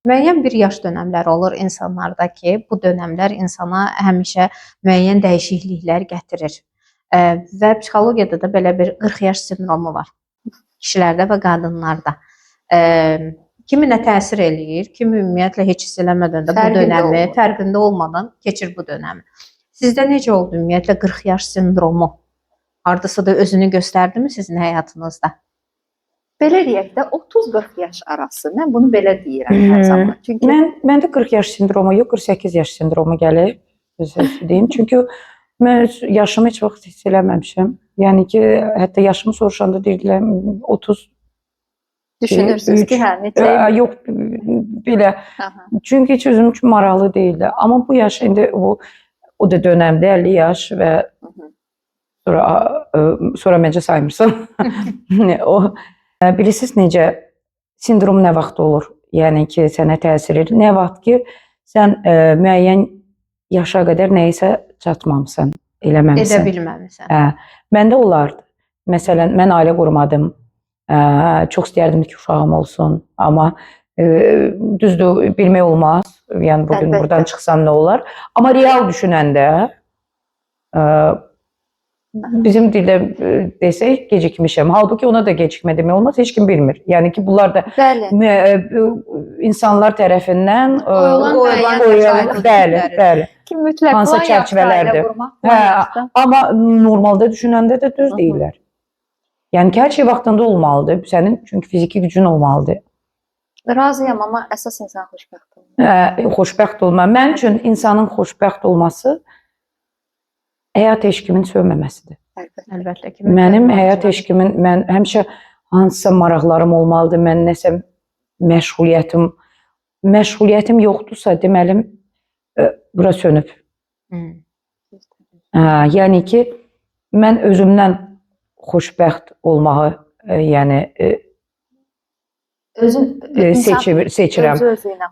Müəyyən bir yaş dönəmləri olur insanlarda ki, bu dönəmlər insana həmişə müəyyən dəyişikliklər gətirir. Və psixologiyada da belə bir 40 yaş sindromu var. Kişilərdə və qadınlarda. Kiminə təsir eləyir, kimi ümumiyyətlə heç hiss eləmədən də bu dönəmi, fərqində olmadan keçir bu dönəmi. Sizdə necə oldu ümumiyyətlə 40 yaş sindromu? Hardasa da özünü göstərdimi sizin həyatınızda? Belə deyək də 30-40 yaş arası. Mən bunu belə deyirəm hər zaman. Çünki məndə 40 yaş sindromu yox, 48 yaş sindromu gəlir. Deyim. Çünki mən yaşımı heç vaxt hiss eləməmişəm. Yəni ki, hətta yaşımı soruşanda deyirlər 30 düşünürsünüz ki, hə, necə? Yox, belə. Çünki heç özüm üçün maraqlı deyildi. Amma bu yaş indi o da dönəmdə 50 yaş və sonra məncə saymırsan. O bilirsiniz necə sindrom nə vaxt olur? Yəni ki, sənə təsir edir. Nə vaxt ki, sən müəyyən yaşa qədər nəyisə çatmamısan, eləməmisən. Edə bilməmisən. Məndə olardı. Məsələn, mən ailə qurmadım. Çox istəyərdim ki, uşağım olsun. Amma düzdür, bilmək olmaz. Yəni bugün buradan çıxsam nə olar? Amma real düşünəndə bizim dildə desək gecikmişəm. Halbuki ona da gecikmə demək olmaz, heç kim bilmir. Yəni ki, bunlar da insanlar tərəfindən bəli. Ki mütləq hansı çərçivələrdir. Amma normalda düşünəndə də düz deyirlər. Yəni ki, hər şey vaxtında olmalıdır. Sənin çünki fiziki gücün olmalıdır. Razıyam, amma əsas insan xoşbəxt olmalı. Xoşbəxt olma. Mən üçün insanın xoşbəxt olması həyat eşqimin sövməməsidir. Əlbəttə ki. Mənim həyat eşqimin, mən həmişə hansısa maraqlarım olmalıdır, mən nəsə məşğuliyyətim yoxdursa, deməli, bura sönüb. Yəni ki, mən özümdən xoşbəxt olmağı, yəni seçirəm.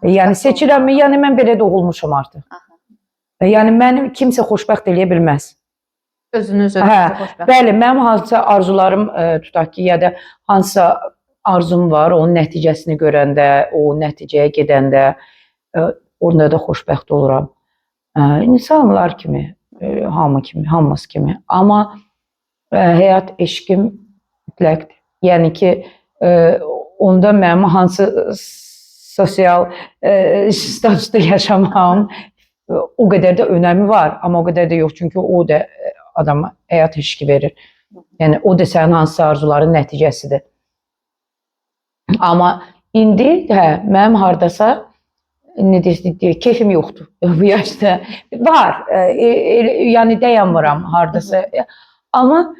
Yəni seçirəm, yəni mən belə doğulmuşam artıq. Yəni mənim kimsə xoşbəxt eləyə bilməz. Özünüz xoşbəxt. Bəli, mənim hansısa arzularım tutaq ki, ya da hansısa arzum var, onun nəticəsini görəndə, o nəticəyə gedəndə orada da xoşbəxt oluram. İnsanlar kimi, hamımız kimi. Amma həyat eşqim mütləqdir. Yəni ki, onda mənim hansı sosial statusda yaşamağım o qədər də önəmi var, amma o qədər də yox, çünki o da adama həyat eşqi verir. Yəni o da sənin hansısa arzuların nəticəsidir. Amma indi mənim hardasa keyfim yoxdur bu yaşda. Var, yəni dayanmıram hardasa. Amma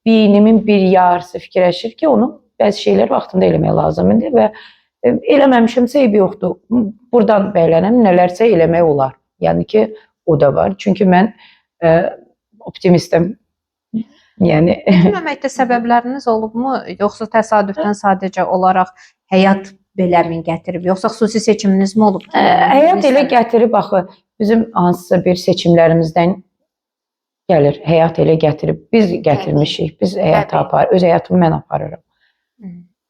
beynimin bir yarısı fikirləşir ki, onu bəzi şeylər vaxtında eləmək lazımdır və eləməmişimsə eybi yoxdur. Buradan bəylənəm, nələrsə eləmək olar. Yəni ki, o da var. Çünki mən optimistəm. Yəni Etməməkdə səbəbləriniz olubmu? Yoxsa təsadüfdən sadəcə olaraq həyat beləmi gətirib? Yoxsa xüsusi seçiminiz mi olub? Həyat elə gətirib, axı, bizim hansısa bir seçimlərimizdən gəlir. Həyat elə gətirib. Biz gətirmişik. Biz həyatı aparırıq. Öz həyatımı mən aparırım.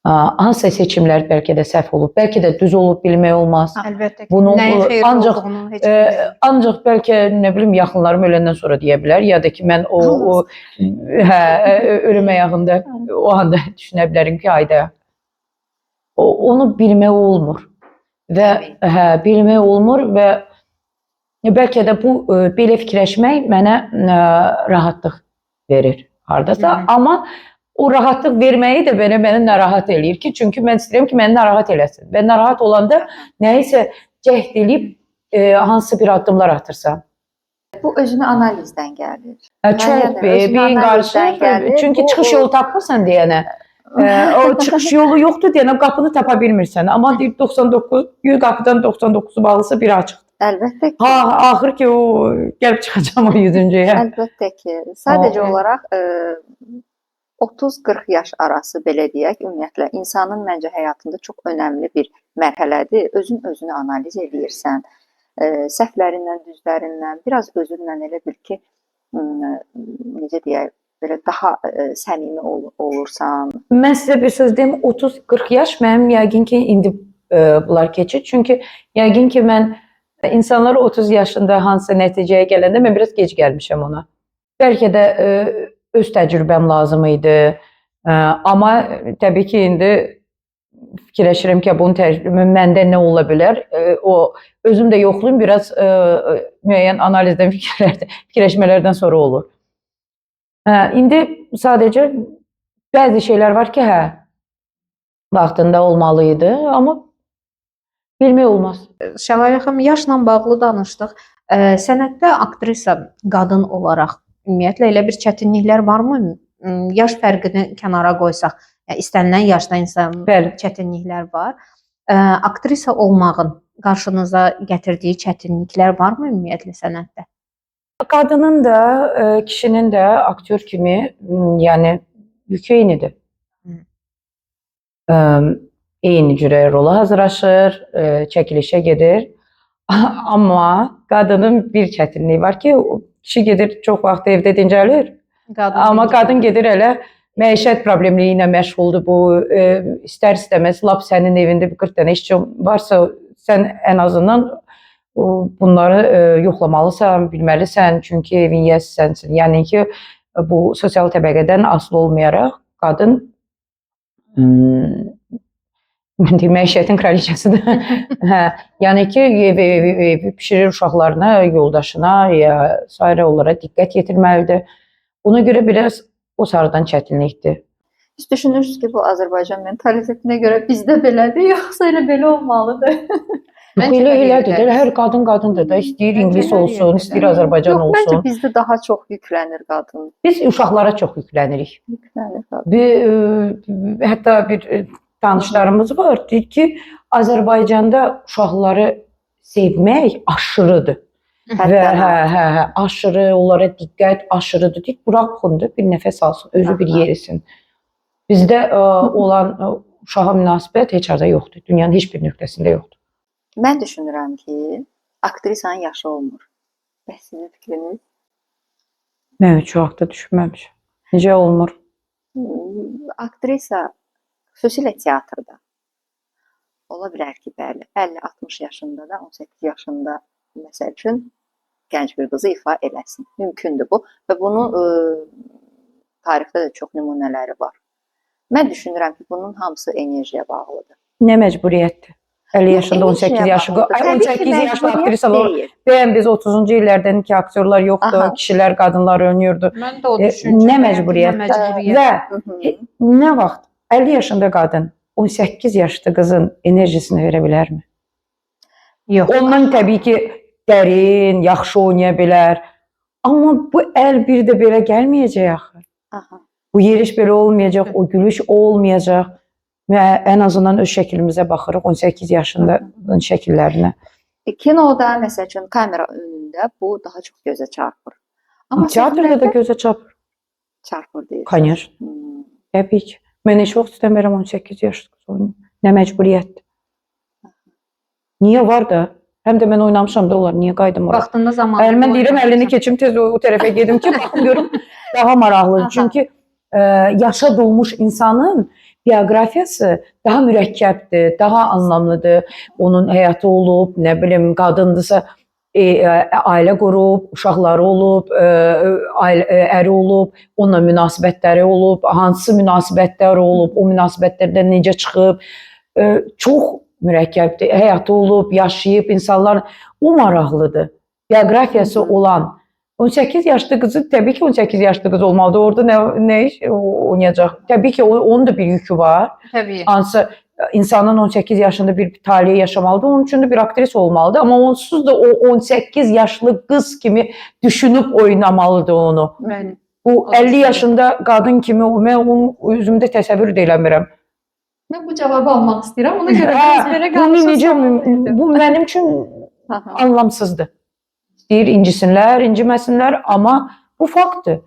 Hansısa seçimlər bəlkə də səhv olub, bəlkə də düz olub, bilmək olmaz. Əlbəttə ki, nəyin xeyirli olduğunu heç bilmir. Ancaq bəlkə, nə bilim, yaxınlarım öləndən sonra deyə bilər, ya da ki, mən ölüm ayağında o anda düşünə bilərim ki, ayda onu bilmək olmur. və bilmək olmur və bəlkə də bu belə fikirləşmək mənə rahatlıq verir hardasa, amma o rahatlıq verməyi də mənə narahat eləyir ki, çünki mən istəyirəm ki, məni narahat eləsin. Və narahat olanda nəyisə cəhd edib hansı bir addımlar atırsam. Bu özünü analizdən gəlir. Çox beyin qarışır. Çünki çıxış yolu tapmırsan deyənə. O çıxış yolu yoxdur deyənə qapını tapa bilmirsən. Amma deyib 99, 100 qapıdan 99'u bağlısı biri açıq. Əlbəttə ki. Axır ki, o gəlib çıxacam o 100-cüyə. Əlbəttə ki. Sadəcə olaraq 30-40 yaş arası belə deyək, ümumiyyətlə insanın məncə həyatında çox önəmli bir mərhələdir. Özünü analiz edirsən. Səhvlərindən, düzlərindən, biraz özünlə elə bil ki, necə deyək, belə daha səmimi olursan. Mən sizə bir söz deyim, 30-40 yaş mənim yəqin ki, indi bunlar keçir. Çünki yəqin ki, mən insanlar 30 yaşında hansısa nəticəyə gələndə mən biraz gec gəlmişəm ona. Bəlkə də öz təcrübəm lazım idi. Amma təbii ki, indi fikirləşirəm ki, bunun təcrübə məndə nə ola bilər? O özüm də yoxlayım, biraz müəyyən analizdən, fikirləşmələrdən sonra olur. İndi sadəcə bəzi şeylər var ki, vaxtında olmalı idi, amma bilmək olmaz. Şəlalə xanım, yaşla bağlı danışdıq. Sənətdə aktrisa qadın olaraq ümumiyyətlə elə bir çətinliklər varmı? Yaş fərqini kənara qoysaq, istənilən yaşda insan çətinliklər var. Aktrisa olmağın qarşınıza gətirdiyi çətinliklər varmı ümumiyyətlə sənətdə? Qadının da, kişinin də aktyor kimi, yəni yükü eynidir. Eyni cürə rola hazırlaşır, çəkilişə gedir. Amma qadının bir çətinliyi var ki, kişi gedir çox vaxt evdə dincəlir. Amma qadın gedir elə məişət problemləri ilə məşğuldur bu. İstər-istəməz lap sənin evində bir 40 dənə işçi varsa, sən ən azından bunları yoxlamalısan, bilməlisən. Çünki evin yiyəsi sənsin. Yəni ki, bu sosial təbəqədən asılı olmayaraq qadın məişətin kraliçəsidir. Yəni ki, evi pişirir uşaqlarına, yoldaşına, sairə onlara diqqət yetirməlidir. Ona görə biraz o sarıdan çətinlikdir. Siz düşünürsünüz ki, bu Azərbaycan mentalitetine görə bizdə belədir, yoxsa elə belə olmalıdır? Elədir. Hər qadın qadındır da. İstəyir ingilis olsun, istəyir Azərbaycan olsun. Yox, məncə bizdə daha çox yüklənir qadın. Biz uşaqlara çox yüklənirik. Hətta bir tanışlarımız var, deyir ki, Azərbaycanda uşaqları sevmək aşırıdır. Və aşırı, onlara diqqət aşırıdır. Deyir, buraxındır, bir nəfəs alsın, özü bir yerisin. Bizdə olan uşağa münasibət heç arada yoxdur. Dünyanın heç bir nöqtəsində yoxdur. Mən düşünürəm ki, aktrisanın yaşı olmur. Bəs sizin fikriniz? Mən heç vaxt düşünməmişəm. Necə olmur? Aktrisa, xüsusilə teatrda ola bilər ki, bəli, 50-60 yaşında da, 18 yaşında məsəl üçün gənc bir qızı ifa eləsin. Mümkündür bu və bunun tarixdə də çox nümunələri var. Mən düşünürəm ki, bunun hamısı enerjiyə bağlıdır. Nə məcburiyyətdir? 50 yaşında 18 yaşında 18 yaşlı aktrisalar. Bəyən biz 30-cu illərdən ki, aktyorlar yoxdur, kişilər, qadınlar oynayırdı. Mən də o düşüncəm. Nə məcburiyyət? Və nə vaxt 50 yaşında qadın 18 yaşlı qızın enerjisini verə bilərmi? Yox. Ondan təbii ki, dərin, yaxşı oynaya bilər. Amma bu əl bir də belə gəlməyəcək axı. Bu yeriş belə olmayacaq, o gülüş olmayacaq. Və ən azından öz şəklimizə baxırıq 18 yaşında şəkillərinə. Kinoda, məsəl üçün, kamera önündə bu daha çox gözə çarpır. Amma teatrda da gözə çarpır. Çarpır deyir. Конечно. Təbii ki. Mən heç vaxt istəmirəm 18 yaşlı qız oynayım. Nə məcburiyyətdir. Niyə var da? Həm də mən oynamışam da onlar. Niyə qaydım ora? Vaxtında zamanında. Mən deyirəm 50-ni keçim tez o tərəfə gedim ki, baxım görüm daha maraqlıdır. Çünki yaşa dolmuş insanın bioqrafiyası daha mürəkkəbdir, daha anlamlıdır. Onun həyatı olub, nə bilim, qadındırsa ailə qurub, uşaqları olub, əri olub, onunla münasibətləri olub, hansı münasibətlər olub, o münasibətlərdən necə çıxıb. Çox mürəkkəbdir. Həyatı olub, yaşayıb insanlar o maraqlıdır. Bioqrafiyası olan 18 yaşlı qızı təbii ki 18 yaşlı qız olmalıdır. Orada nə iş oynayacaq? Təbii ki onun da bir yükü var. Təbii. Hansı insanın 18 yaşında bir talihi yaşamalıdır. Onun üçün də bir aktris olmalıdır. Amma onsuz da o 18 yaşlı qız kimi düşünüb oynamalıdır onu. Bəli. Bu 50 yaşında qadın kimi mən onu özümdə təsəvvür də eləmirəm. Mən bu cavabı almaq istəyirəm. Ona görə belə Bu necə bu mənim üçün anlamsızdır. Deyir incisinlər, inciməsinlər, amma bu faktdır.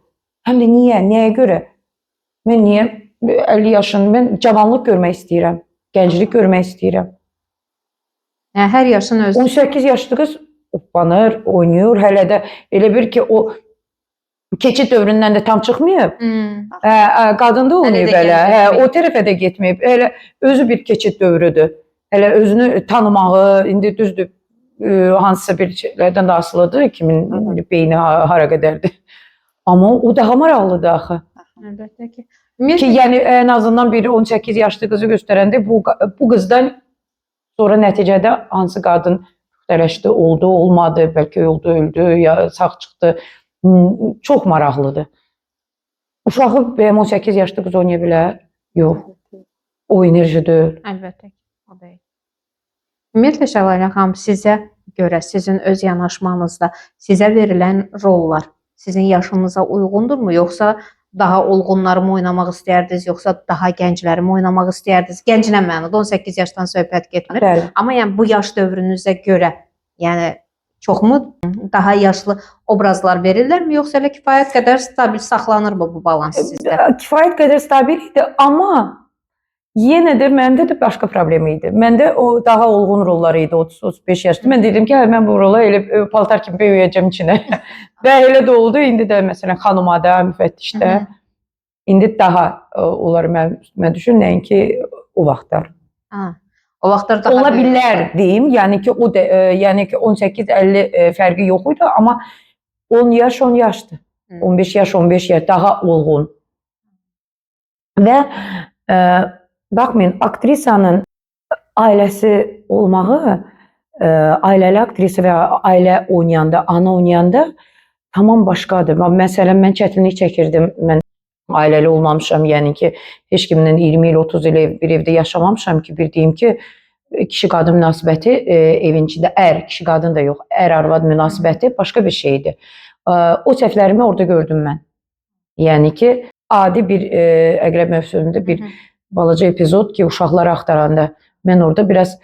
Həm də niyə? Nəyə görə? Mən niyə 50 yaşında, mən cavanlıq görmək istəyirəm, gənclik görmək istəyirəm. Yəni hər yaşın öz 18 yaşlı qız oplanır, oynayır, hələ də elə bir ki o keçid dövründən də tam çıxmayıb. Qadın da oynayıb elə, o tərəfə də getməyib. Elə özü bir keçid dövrüdür. Elə özünü tanımağı, indi düzdür, hansısa bir şeylərdən də asılıdır, kimin beyni hara qədərdir. Amma o daha maraqlıdır axı. Əlbəttə ki. Ki, yəni ən azından bir 18 yaşlı qızı göstərəndə bu qızdan sonra nəticədə hansı qadın dərəşdi, oldu, olmadı, bəlkə oldu, öldü, ya sağ çıxdı. Çox maraqlıdır. Uşağı 18 yaşlı qız oynaya bilər? Yox. O enerji deyil. Əlbəttə ki, o deyil. Ümumiyyətlə Şəlalə xanım, sizə görə, sizin öz yanaşmanızda sizə verilən rollar sizin yaşınıza uyğundurmu? Yoxsa daha olğunları mı oynamaq istərdiniz, yoxsa daha gəncləri mi oynamaq istərdiniz? Gənclə mənada 18 yaşdan söhbət getmir. Bəli. Amma yəni bu yaş dövrünüzə görə, yəni çoxmu daha yaşlı obrazlar verirlərmi, yoxsa elə kifayət qədər stabil saxlanırmı bu balans sizdə? Kifayət qədər stabil idi, amma yenə də məndə də başqa problem idi. Məndə o daha olğun rollar idi, 30-35 yaşlı. Mən dedim ki, mən bu rola elə paltar kimi böyüyəcəm içinə. Və elə də oldu. İndi də məsələn xanımada, müfəttişdə. İndi daha onları mən düşün, nəinki o vaxtlar. O vaxtlar daha ola bilər deyim. Yəni ki, o da yəni ki 18-50 fərqi yox idi, amma 10 yaş 10 yaşdır. 15 yaş 15 yaş daha olğun. Və baxmayın, aktrisanın ailəsi olmağı, ailəli aktrisa və ailə oynayanda, ana oynayanda tamam başqadır. Məsələn, mən çətinlik çəkirdim. Mən ailəli olmamışam, yəni ki, heç kimlə 20 il, 30 il bir evdə yaşamamışam ki, bir deyim ki, kişi-qadın münasibəti evin içində, kişi-qadın da yox, ər-arvad münasibəti başqa bir şeydir. O səhvlərimi orada gördüm mən. Yəni ki, adi bir əqrəb mövzusunda bir balaca epizod ki, uşaqları axtaranda mən orada biraz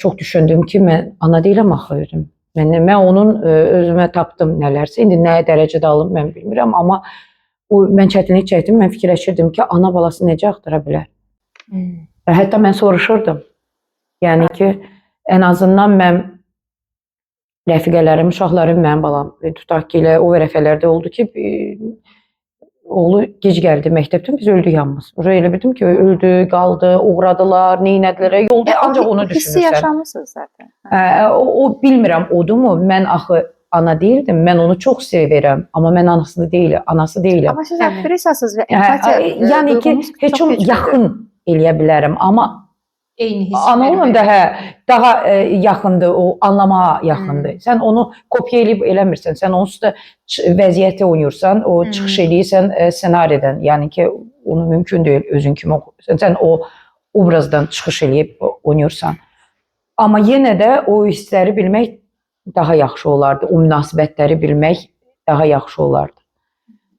çox düşündüm ki, mən ana deyiləm axı özüm. Mən onun özümə tapdım nələrsə. İndi nə dərəcədə alım mən bilmirəm, amma mən çətinlik çəkdim. Mən fikirləşirdim ki, ana balası necə axtara bilər? Və hətta mən soruşurdum. Yəni ki, ən azından mən rəfiqələrim, uşaqlarım mənim balam. Tutaq ki, elə o vərəfələrdə oldu ki, oğlu gec gəldi məktəbdən, biz öldük yalnız. Elə bildim ki, öldü, qaldı, uğradılar, neynədilər, yolda ancaq onu düşünürsən. Hissi yaşamısınız zaten. O bilmirəm, odumu? Mən axı ana deyildim, mən onu çox sevirəm, amma mən anası deyiləm. Amma siz aktrisasınız və empatiya yəni ki, heç o yaxın eləyə bilərəm, amma eyni hiss. Ana olanda daha yaxındır, o anlamağa yaxındır. Sən onu kopya eləyib eləmirsən. Sən onsuz da vəziyyəti oynayırsan, o çıxış eləyirsən ssenaridən. Yəni ki, onu mümkün deyil özün kimi oxuyursan. Sən o obrazdan çıxış eləyib oynayırsan. Amma yenə də o hissləri bilmək daha yaxşı olardı. O münasibətləri bilmək daha yaxşı olardı.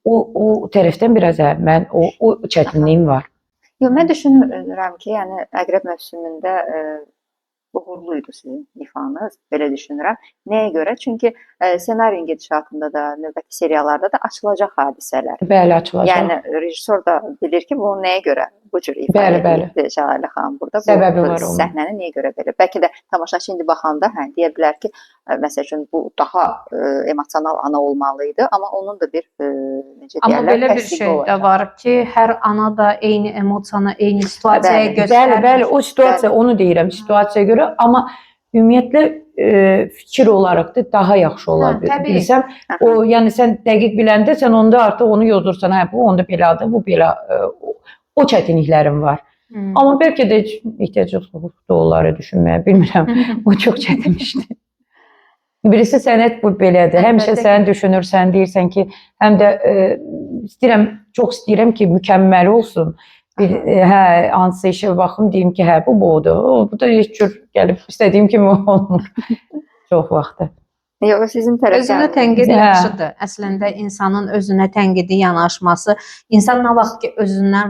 O tərəfdən biraz mən o çətinliyim var. Yox, mən düşünürəm ki, yəni əqrəb mövsümündə uğurluydu sizin ifanız, belə düşünürəm. Nəyə görə? Çünki ssenariyin gedişatında da, növbəti seriallarda da açılacaq hadisələr. Bəli, açılacaq. Yəni rejissor da bilir ki, bunu nəyə görə bu cür ifadə edir Şəlalə xanım burada. Səbəbi var onun. Səhnəni nəyə görə belə? Bəlkə də tamaşaçı indi baxanda deyə bilər ki, məsəl üçün bu daha emosional ana olmalı idi, amma onun da bir necə deyirlər, amma belə bir şey də var ki, hər ana da eyni emosiyana, eyni situasiyaya göstərir. Bəli, o situasiya, onu deyirəm, situasiyaya görə, amma ümumiyyətlə fikir olaraq da daha yaxşı olar bilsəm. O, yəni sən dəqiq biləndə sən onda artıq onu yozursan. Bu onda belədir, bu belə. O çətinliklərim var. Amma bəlkə də heç ehtiyac yoxdur onları düşünməyə, bilmirəm. O çox çətin işdir. Birisi sənət bu belədir. Həmişə sən düşünürsən, deyirsən ki, həm də çox istəyirəm ki, mükəmməl olsun. Hansısa işə baxım, deyim ki, bu budur. Bu da heç cür gəlib istədiyim kimi olmur. Çox vaxtı. Yox, sizin tərəfdən özünə tənqid yaxşıdır. Əslində insanın özünə tənqidi yanaşması, insan nə vaxt ki özündən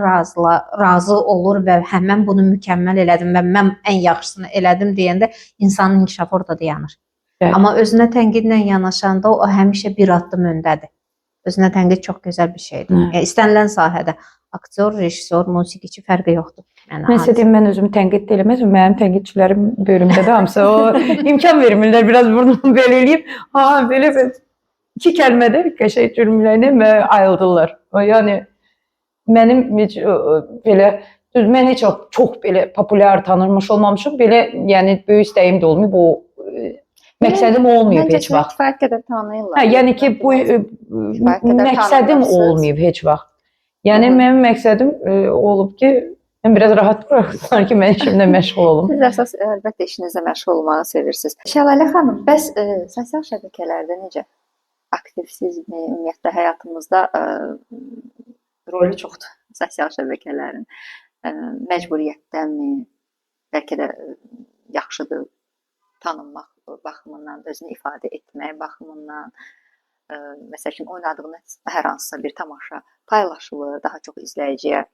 razı olur və mən bunu mükəmməl elədim və mən ən yaxşısını elədim deyəndə insanın inkişafı orada dayanır. Evet. Amma özünə tənqidlə yanaşanda o həmişə bir addım öndədir. Özünə tənqid çox gözəl bir şeydir. Yəni istənilən sahədə aktyor, rejissor, musiqiçi fərqi yoxdur. Mən istədiyim, mən özümü tənqid eləməzəm. Mənim tənqidçilərim bölümdədir hamısı. O imkan vermirlər, biraz burnumu belə eləyib. Belə 2 kəlmədə qəşəng cümləni ayıldırlar. Yəni mənim belə mən heç çox belə populyar tanınmış olmamışım. Belə yəni böyük istəyim də olmayıb. O məqsədim olmayıb heç vaxt. Kifayət qədər tanıyırlar. Yəni ki bu məqsədim olmayıb heç vaxt. Yəni mənim məqsədim olub ki, mən biraz rahat buraxsınlar ki, mən işimlə məşğul olum. Siz əsas əlbəttə işinizlə məşğul olmağı sevirsiniz. Şəlalə xanım, bəs sosial şəbəkələrdə necə aktivsizmi, ümumiyyətlə həyatımızda rolu çoxdur sosial şəbəkələrin. Məcburiyyətdənmi, bəlkə də yaxşıdır tanınmaq baxımından, özünü ifadə etmək baxımından. Məsəl üçün oynadığınız hər hansısa bir tamaşa paylaşılır, daha çox izləyiciyə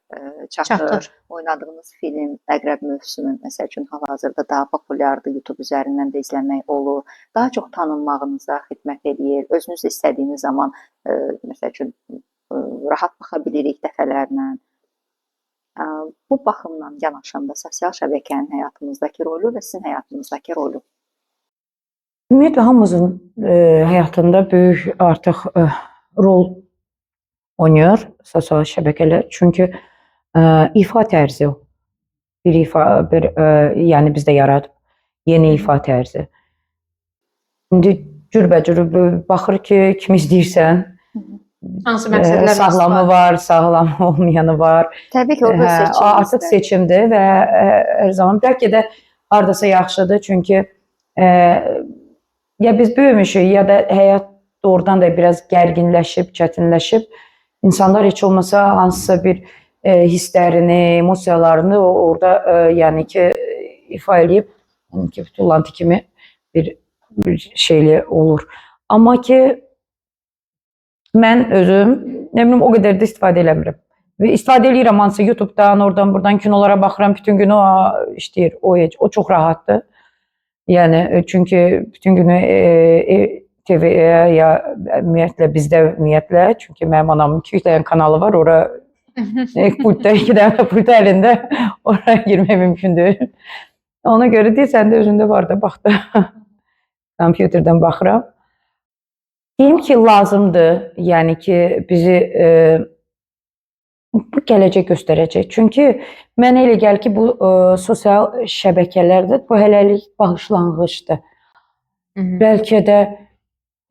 çatır. Oynadığınız film, Əqrəb mövsümü məsəl üçün hal-hazırda daha populyardır, YouTube üzərindən də izləmək olur. Daha çox tanınmağınıza xidmət edir. Özünüz istədiyiniz zaman məsəl üçün rahat baxa bilirik dəfələrlə. Bu baxımdan yanaşanda sosial şəbəkənin həyatımızdakı rolu və sizin həyatınızdakı rolu. Ümumiyyətlə hamımızın həyatında böyük artıq rol oynayır sosial şəbəkələr. Çünki ifa tərzi o. Yəni bizdə yaradıb yeni ifa tərzi. İndi cürbəcür baxır ki, kim izləyirsən. Hansı məqsədlər sağlamı var, sağlamı olmayanı var. Təbii ki, orada seçim. Artıq seçimdir və hər zaman bəlkə də hardasa yaxşıdır. Çünki ya biz böyümüşük, ya da həyat doğrudan da biraz gərginləşib, çətinləşib. İnsanlar heç olmasa hansısa bir hisslərini, emosiyalarını orada yəni ki ifa eləyib, tullantı kimi bir şeyli olur. Amma ki mən özüm o qədər də istifadə eləmirəm. İstifadə eləyirəm hansısa YouTube'dan, oradan, buradan kinolara baxıram, bütün günü işləyir. O çox rahatdır. Yəni çünki bütün günü TV-yə ya ümumiyyətlə bizdə ümumiyyətlə, çünki mənim anamın 2 dənə kanalı var, ora pultda 2 dənə pult əlində, ora girmək mümkündür. Ona görə deyirsən də özündə var da, bax da, kompüterdən baxıram. Deyim ki, lazımdır, yəni ki, bizi bu gələcək göstərəcək. Çünki mənə elə gəlir ki, bu sosial şəbəkələrdə bu hələlik başlanğıcdır. Bəlkə də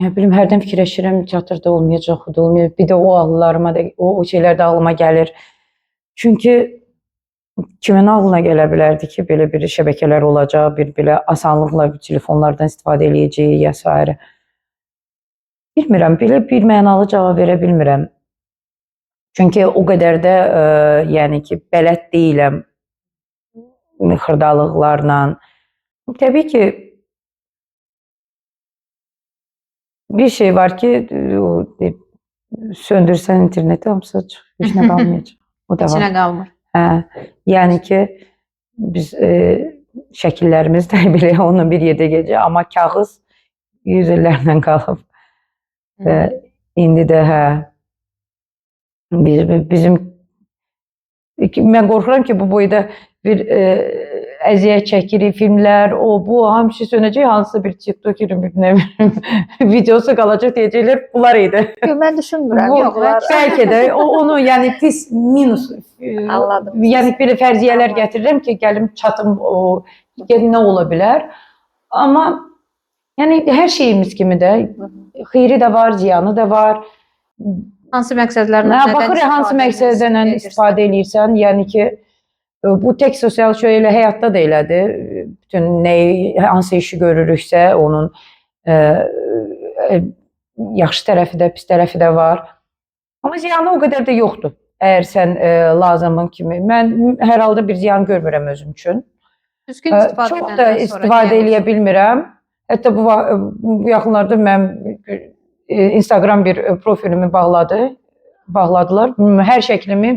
hərdən fikirləşirəm, teatrda olmayacaq, o da olmayacaq. Bir də o ağlılarıma da, o şeylər də ağlıma gəlir. Çünki kimin ağlına gələ bilərdi ki, belə bir şəbəkələr olacaq, bir belə asanlıqla telefonlardan istifadə eləyəcək ya s. Bilmirəm, belə bir mənalı cavab verə bilmirəm. Çünki o qədər də yəni ki, bələd deyiləm xırdalıqlarla. Təbii ki, bir şey var ki, söndürsən interneti, hamısı heç nə qalmayacaq. O da var. İçinə qalmır. Yəni ki, biz şəkillərimiz də belə onunla bir yerdə gedəcək, amma kağız 100 illərlə qalıb. İndi də bizim mən qorxuram ki, bu boyda bir əziyyət çəkirik, filmlər, bu hamısı sönəcək, hansısa bir TikTokerin videosu qalacaq, deyəcəklər, bunlar idi. Yox, mən düşünmürəm. Bəlkə də onu yəni pis minus, yəni belə fərziyyələr gətirirəm ki, gəlim çatım, nə ola bilər. Amma yəni hər şeyimiz kimi də xeyri də var, ziyanı da var. Hansı məqsədlərlə baxır, hansı məqsədlərlə istifadə edirsən, yəni ki, Bu tek sosial şöyle həyatda da elədir. Bütün nəyi, hansı işi görürüksə onun yaxşı tərəfi də, pis tərəfi də var. Amma ziyanı o qədər də yoxdur. Əgər sən lazımın kimi. Mən hər halda bir ziyan görmürəm özüm üçün. Düzgün istifadə Çox edəndən da sonra istifadə deyək eləyə olsun. bilmirəm. Hətta bu yaxınlarda mən Instagram bir profilimi bağladılar. Hər şəklimi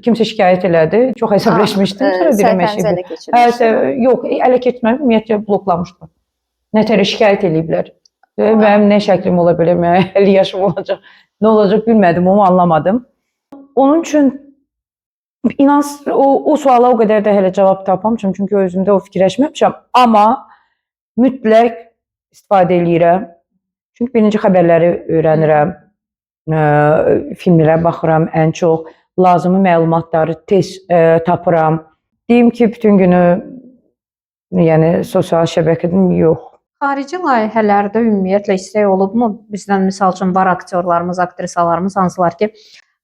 kimsə şikayət elədi. Çox əsəbləşmişdim. Sonra deyirəm Səhifənizi ələ Hə, keçirmişdiniz. yox, ələ keçmədim, ümumiyyətlə bloklamışdım. Nətərə şikayət eləyiblər. Mənim nə şəklim ola bilər, mənim 50 yaşım olacaq. Nə olacaq bilmədim, onu anlamadım. Onun üçün inan o suala o qədər də hələ cavab tapmamışam, çünki özümdə o fikirləşməmişəm. Amma mütləq istifadə eləyirəm. Çünki birinci xəbərləri öyrənirəm, filmlərə baxıram ən çox. Lazımi məlumatları tez tapıram. Deyim ki, bütün günü yəni sosial şəbəkədən yox. Xarici layihələrdə ümumiyyətlə istək olubmu? Bizdən misal üçün var aktyorlarımız, aktrisalarımız hansılar ki,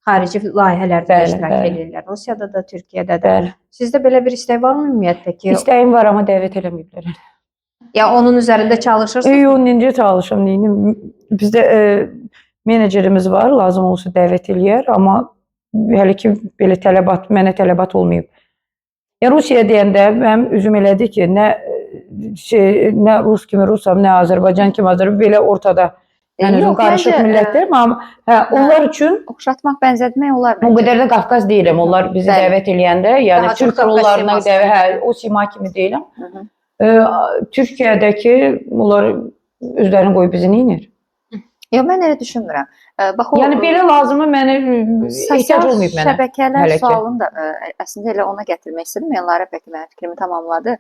xarici layihələrdə Bəli, iştirak bəli. edirlər. Rusiyada da, Türkiyədə də. Bəli. Sizdə belə bir istək varmı ümumiyyətlə ki, İstəyim var, amma dəvət eləməyiblər. ya onun üzərində çalışırsınız? Yox, necə çalışım, neyim? Bizdə menecerimiz var, lazım olsa dəvət eləyər, amma hələ ki belə mənə tələbat olmayıb. Ya Rusiya deyəndə mənim üzüm elədi ki, nə rus kimi rusam, nə Azərbaycan kimi Azərbaycan, belə ortada. Mən özüm Yox, qarışıq məncə, millətlərim, amma onlar üçün Oxşatmaq, bənzətmək olar o məncə. qədər də Qafqaz deyiləm. Onlar bizi Bəli. dəvət eləyəndə, yəni Daha çox Türk Qafqaz rollarına siması dəvət, o sima kimi deyiləm. Hı hı. Türkiyədəki onlar özlərini qoyub bizi neynir? Yox, mən elə düşünmürəm. Bax o Yəni belə lazımı mənə ehtiyac sosial olmayıb mənə. şəbəkələr hələ ki. sualını da əslində elə ona gətirmək istədim. Yəni Lara bəlkə mənim fikrimi tamamladı.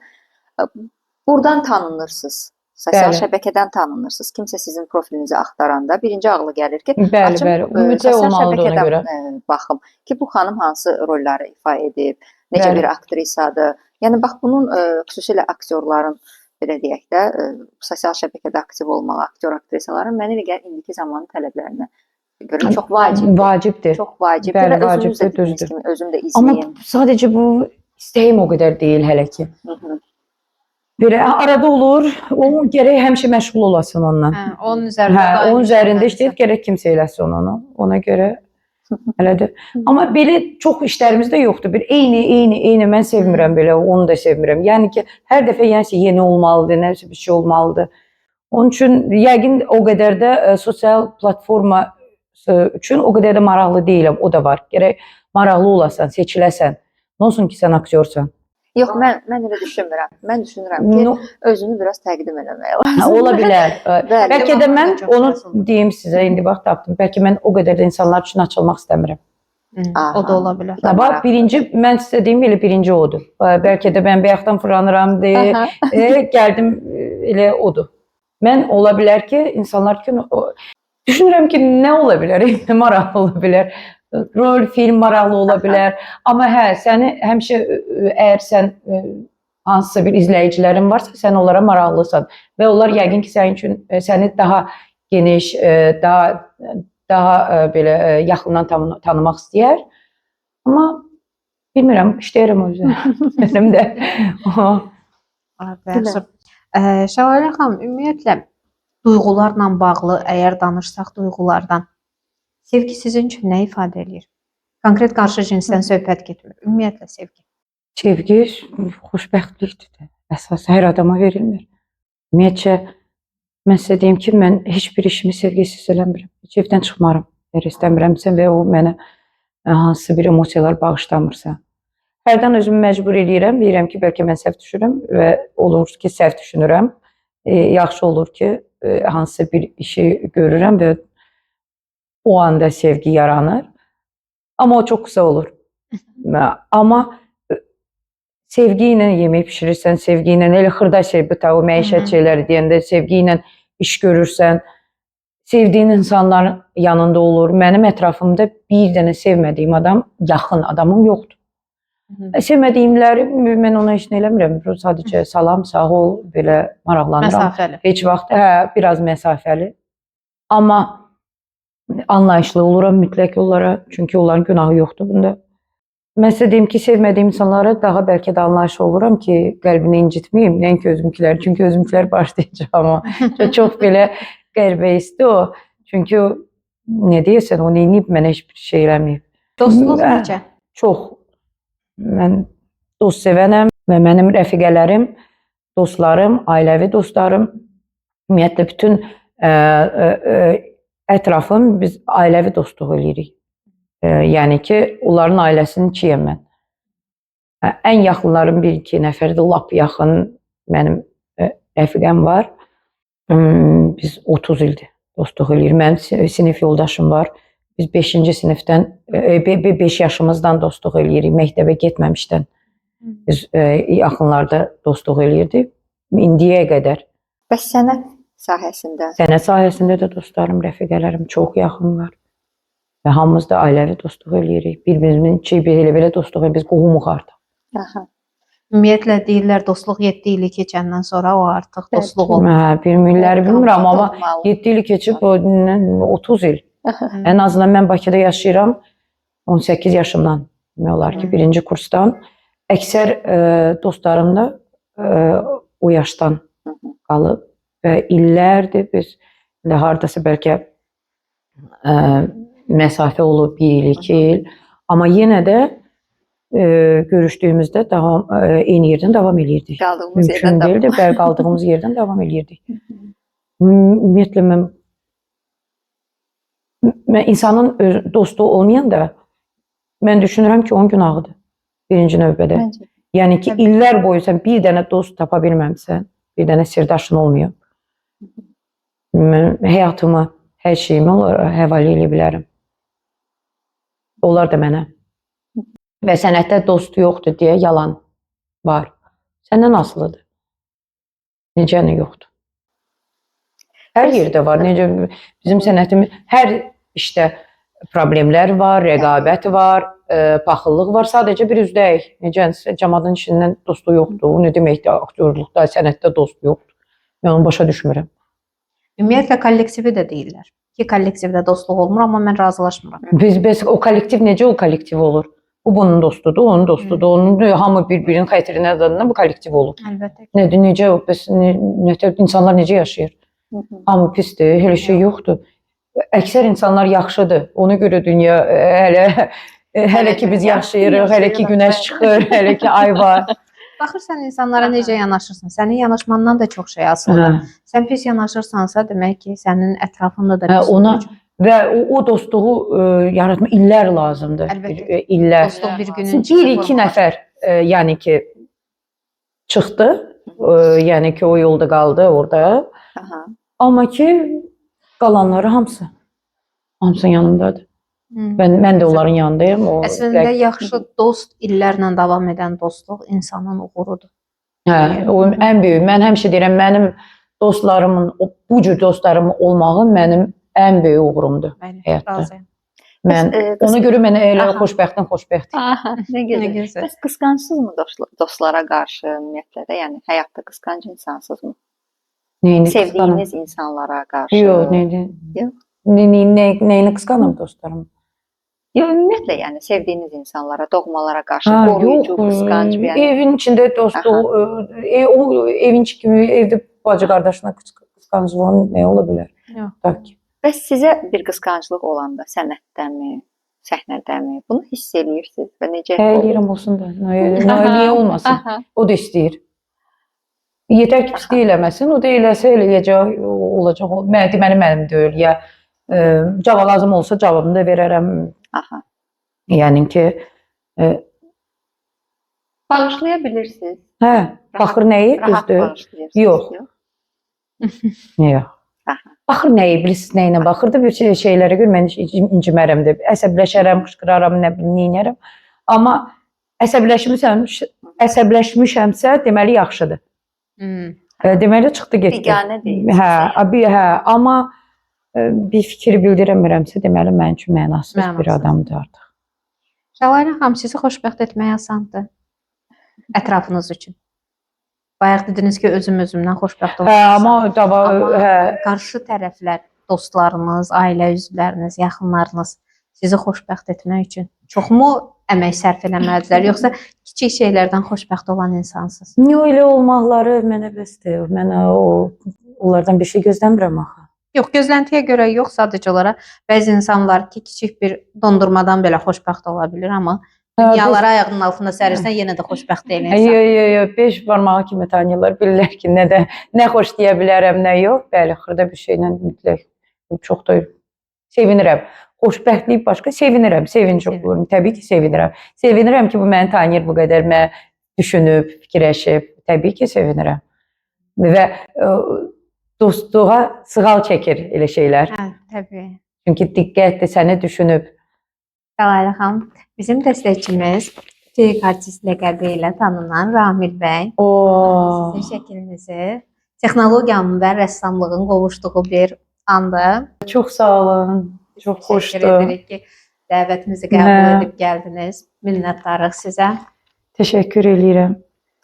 Buradan tanınırsınız. Sosial Bəli. şəbəkədən tanınırsınız. Kimsə sizin profilinizi axtaranda birinci ağlı gəlir ki, Bəli, açım, bəli. Mütləq sosial olmalıdır ona görə. şəbəkədən baxım ki, bu xanım hansı rolları ifa edib, necə Bəli. bir aktrisadır. Yəni bax bunun xüsusilə aktyorların belə deyək də sosial şəbəkədə aktiv olmalı aktyor aktrisaların mənə elə gəlir indiki zamanın tələblərinə görə çox vacibdir. Vacibdir. Çox vacibdir Bəli, və özünüz də vacibdir, dediyiniz düzdür. kimi özüm də Amma izləyim. sadəcə bu istəyim o qədər deyil hələ ki. Hı -hı. Belə arada olur, o gərək həmişə məşğul olasan onunla. Hə, onun üzərində Hə, daim onun üzərində işləməlisən. işləyib gərək kimsə eləsin onu. Ona görə elədir. Amma belə çox işlərimiz də yoxdur. Bir eyni mən sevmirəm belə, onu da sevmirəm. Yəni ki, hər dəfə yəni yeni olmalıdır, nəsə bir şey olmalıdır. Onun üçün yəqin o qədər də sosial platforma üçün o qədər də maraqlı deyiləm. O da var. Gərək maraqlı olasan, seçiləsən. Nə olsun ki, sən aktyorsan. Yox, mən elə düşünmürəm. Mən düşünürəm ki, özünü biraz təqdim eləmək lazımdır. Ola bilər. Bəli. Bəlkə də mən Çox onu lazımdır. deyim sizə, indi bax tapdım. Bəlkə mən o qədər də insanlar üçün açılmaq istəmirəm. O da ola bilər. Da bax, birinci, mən sizə deyim elə birinci odur. Bəlkə də mən bayaqdan fırlanıram deyə, gəldim elə odur. Mən ola bilər ki, insanlar ki, düşünürəm ki, nə ola bilər, maraqlı ola bilər. Rol, film maraqlı ola bilər. Amma hə, səni həmişə əgər sən hansısa bir izləyicilərin varsa, sən onlara maraqlısan və onlar yəqin ki, sənin üçün səni daha geniş, daha belə yaxından tanımaq istəyər. Amma bilmirəm, işləyirəm o üzrə. Mənim də. Yaxşı. Şəlalə xanım, ümumiyyətlə duyğularla bağlı, əgər danışsaq duyğulardan, sevgi sizin üçün nə ifadə edir? Konkret qarşı cinsdən söhbət getmir. Ümumiyyətlə sevgi. Sevgi xoşbəxtlikdir. Əsas hər adama verilmir. Ümumiyyətcə, mən sizə deyim ki, mən heç bir işimi sevgisiz eləmirəm. Heç evdən çıxmaram. Əgər istəmirəmsə və o mənə hansısa bir emosiyalar bağışlamırsa. Hərdən özümü məcbur eləyirəm. Deyirəm ki, bəlkə mən səhv düşürəm və olur ki, səhv düşünürəm. Yaxşı olur ki, hansısa bir işi görürəm və o anda sevgi yaranır. Amma o çox qısa olur. Amma sevgi ilə yemək pişirirsən, sevgi ilə elə xırda şey, o məişət şeyləri deyəndə sevgi ilə iş görürsən, sevdiyin insanların yanında olur. Mənim ətrafımda bir dənə sevmədiyim adam, yaxın adamım yoxdur. Sevmədiyimləri mən ona heç nə eləmirəm. Sadəcə salam, sağ ol, belə maraqlanıram. Məsafəli. Heç vaxt, biraz məsafəli. Amma anlayışlı oluram mütləq onlara, çünki onların günahı yoxdur bunda. Mən sizə deyim ki, sevmədiyim insanlara daha bəlkə də anlayışlı oluram ki, qəlbini incitməyim, nəinki özümkilər. Çünki özümkilər başlayacaq amma çox belə qəribə hisdir o. Çünki o, nə deyəsən, o neyinib mənə heç bir şey eləməyib. Dostluq necə? Çox. Mən dost sevənəm və mənim rəfiqələrim, dostlarım, ailəvi dostlarım, ümumiyyətlə bütün ətrafım biz ailəvi dostluq eləyirik. Yəni ki, onların ailəsinin içiyəm mən. Ən yaxınlarım bir-iki nəfərdir, lap yaxın mənim rəfiqəm var. Biz 30 ildir dostluq eləyirik. Mənim sinif yoldaşım var. Biz 5-ci sinifdən, 5 yaşımızdan dostluq eləyirik, məktəbə getməmişdən. Biz yaxınlarda dostluq eləyirdik, indiyə qədər. Bəs sənət sahəsində? Sənət sahəsində də dostlarım, rəfiqələrim çox yaxın var. Və hamımız da ailəvi dostluq eləyirik. Bir-birimizin içi belə dostluq, biz qohumuq artıq. Aha. Ümumiyyətlə deyirlər dostluq 7 ili keçəndən sonra o artıq dostluq olur. Bir illəri bilmirəm, amma 7 il keçib 30 il. Ən azından mən Bakıda yaşayıram 18 yaşımdan. Demək olar ki, birinci kursdan. Əksər dostlarım da o yaşdan qalıb və illərdir biz hardasa bəlkə məsafə olub 1 il, 2 il. Amma yenə də görüşdüyümüzdə eyni yerdən davam eləyirdik. Qaldığımız Mümkün deyildi, qaldığımız yerdən davam eləyirdik. Ümumiyyətlə, mən insanın dostu olmayanda mən düşünürəm ki, onun günahıdır birinci növbədə. Yəni ki, illər boyu sən bir dənə dost tapa bilməmsən, bir dənə sirdaşın olmuyor. Mən həyatımı, hər şeyimi həvalə edə bilərəm. Onlar da mənə. Və sənətdə dost yoxdur deyə yalan var. Səndən asılıdır. Necə yoxdur? Hər yerdə var. Necə bizim sənətimiz, hər işdə problemlər var, rəqabət var, paxıllıq var. Sadəcə bir üzdəyik. Necə cəmadın içindən dostu yoxdur. O nə deməkdir? Aktyorluqda, sənətdə dost yoxdur. Mən onu başa düşmürəm. Ümumiyyətlə kollektivi də deyirlər. Ki, kollektivdə dostluq olmur, amma mən razılaşmıram. Biz o kollektiv necə o kollektiv olur? Bu bunun dostudur, onun dostudur. Onun hamı bir-birinin xətrinə adından bu kollektiv olur. Əlbəttə. Necə o, insanlar necə yaşayır? Hamı pisdir, elə şey yoxdur. Əksər insanlar yaxşıdır. Ona görə dünya hələ ki biz yaşayırıq, hələ ki günəş çıxır, hələ ki ay var. Baxırsan insanlara necə yanaşırsan. Sənin yanaşmandan da çox şey asılıdır. Sən pis yanaşırsansa, demək ki, sənin ətrafında da pis olur. Və o dostluğu yaratma illər lazımdır. Əlbəttə. İllər. Dostluq bir günün Bir-iki nəfər, yəni ki, çıxdı, yəni ki, o yolda qaldı orada. Amma ki, qalanları hamısının yanındadır. Mən də onların yanındayım. Əslində, yaxşı dost, illərlə davam edən dostluq insanın uğurudur. O ən böyük. Mən həmişə deyirəm, mənim dostlarımın, bu cür dostlarımın olmağı mənim ən böyük uğurumdur həyatda. Ona görə mən elə xoşbəxtəm. Nə gözəl. Bəs qısqancsızmı dostlara qarşı ümumiyyətlə də? Yəni, həyatda qısqanc insansızmı? Sevdiyiniz insanlara qarşı? Yox, nəyini qısqanım dostlarım? Yox, ümumiyyətlə, yəni sevdiyiniz insanlara, doğmalara qarşı qoruyucu, qısqanc bir yəni. Evin içində dostluq, evin içi kimi evdə bacı qardaşına qısqanclığın nə ola bilər? Yox. Bəs sizə bir qısqanclıq olanda sənətdənmi, səhnədənmi? Bunu hiss eləyirsiniz və necə? Eləyirəm olsun da. Niyə olmasın? O da istəyir. Yetər ki, pislik eləməsin, o da eləsə eləyəcək, olacaq. Mənim deyil, ya cavab lazım olsa cavabını da verərəm. Yəni ki, bağışlaya bilirsiniz. Hə, baxır nəyi? Rahat bağışlayırsınız. Yox. Yox. Baxır nəyi, bilirsiniz nəyinə baxırdı, bir şeylərə görə mən incimərəm də, əsəbləşərəm, qışqıraram, nə bilim, neynərəm. Amma əsəbləşmişəmsə, deməli yaxşıdır. Deməli çıxdı getdi. Biganə deyil. Hə, amma bir fikir bildirəmirəmsə, deməli mənim üçün mənasız bir adamdır artıq. Şəlalə xanım, sizi xoşbəxt etmək asandır ətrafınız üçün. Bayaq dediniz ki, özümdən xoşbəxt olmalısınız. Amma qarşı tərəflər, dostlarınız, ailə üzvləriniz, yaxınlarınız sizi xoşbəxt etmək üçün çoxmu əmək sərf eləməlidirlər, yoxsa kiçik şeylərdən xoşbəxt olan insansınız? Niyə elə olmaqları mənə bəsdir. Mən onlardan bir şey gözləmirəm axı. Yox, gözləntiyə görə yox, sadəcə olaraq bəzi insanlar ki, kiçik bir dondurmadan belə xoşbəxt ola bilir, amma dünyaları ayağının altında sərirsən, yenə də xoşbəxt deyil insan. Yox, 5 barmağı kimi tanıyırlar, bilirlər ki, nə xoş deyə bilərəm, nə yox. Bəli, xırda bir şeylə mütləq çox da sevinirəm. Xoşbəxtlik başqa, sevinirəm, sevinç olurum. Təbii ki, sevinirəm. Sevinirəm ki, bu məni tanıyır bu qədər, mən düşünüb, fikirləşib. Təbii ki, sevinirəm. Və dostluğa sığal çəkir elə şeylər. Hə, təbii. Çünki diqqətli səni düşünüb. Şəlalə xanım, bizim dəstəkçimiz Feyk artist ləqəbi ilə tanınan Ramil bəy. Sizin şəklinizi texnologiyanın və rəssamlığın qovuşduğu bir andır. Çox sağ olun. Çox xoşdur. Təşəkkür edirik ki, dəvətimizi qəbul edib gəldiniz. Minnətdarıq sizə. Təşəkkür eləyirəm.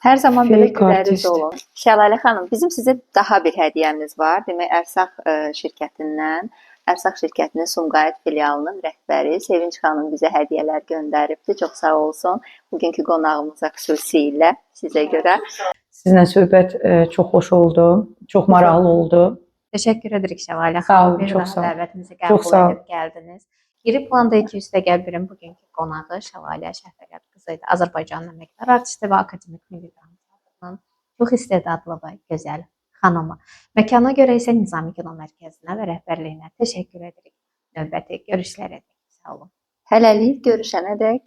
Hər zaman belə Feyk gülərüz artist. olun. Şəlalə xanım, bizim sizə daha bir hədiyyəmiz var. Demək, Ərsaq şirkətindən, Ərsaq şirkətinin Sumqayıt filialının rəhbəri Sevinç xanım bizə hədiyyələr göndəribdi. Çox sağ olsun. Bugünkü qonağımıza xüsusilə sizə görə. Sizinlə söhbət çox xoş oldu. Çox maraqlı oldu. Təşəkkür edirik Şəlalə Sağ xanım. olun, Bir çox daha sağ olun. dəvətimizi Çox qəbul sağ olun. edib gəldiniz. İri planda 200 təqəbbirin bugünkü qonağı Şəlalə Şəfəqət qızı idi. Azərbaycanın əməkdar artisti və akademik milli dram teatrının çox istedadlı və gözəl xanımı. Məkana görə isə Nizami Kino Mərkəzinə və rəhbərliyinə təşəkkür edirik. Növbəti görüşlərə dək sağ olun. Hələlik görüşənədək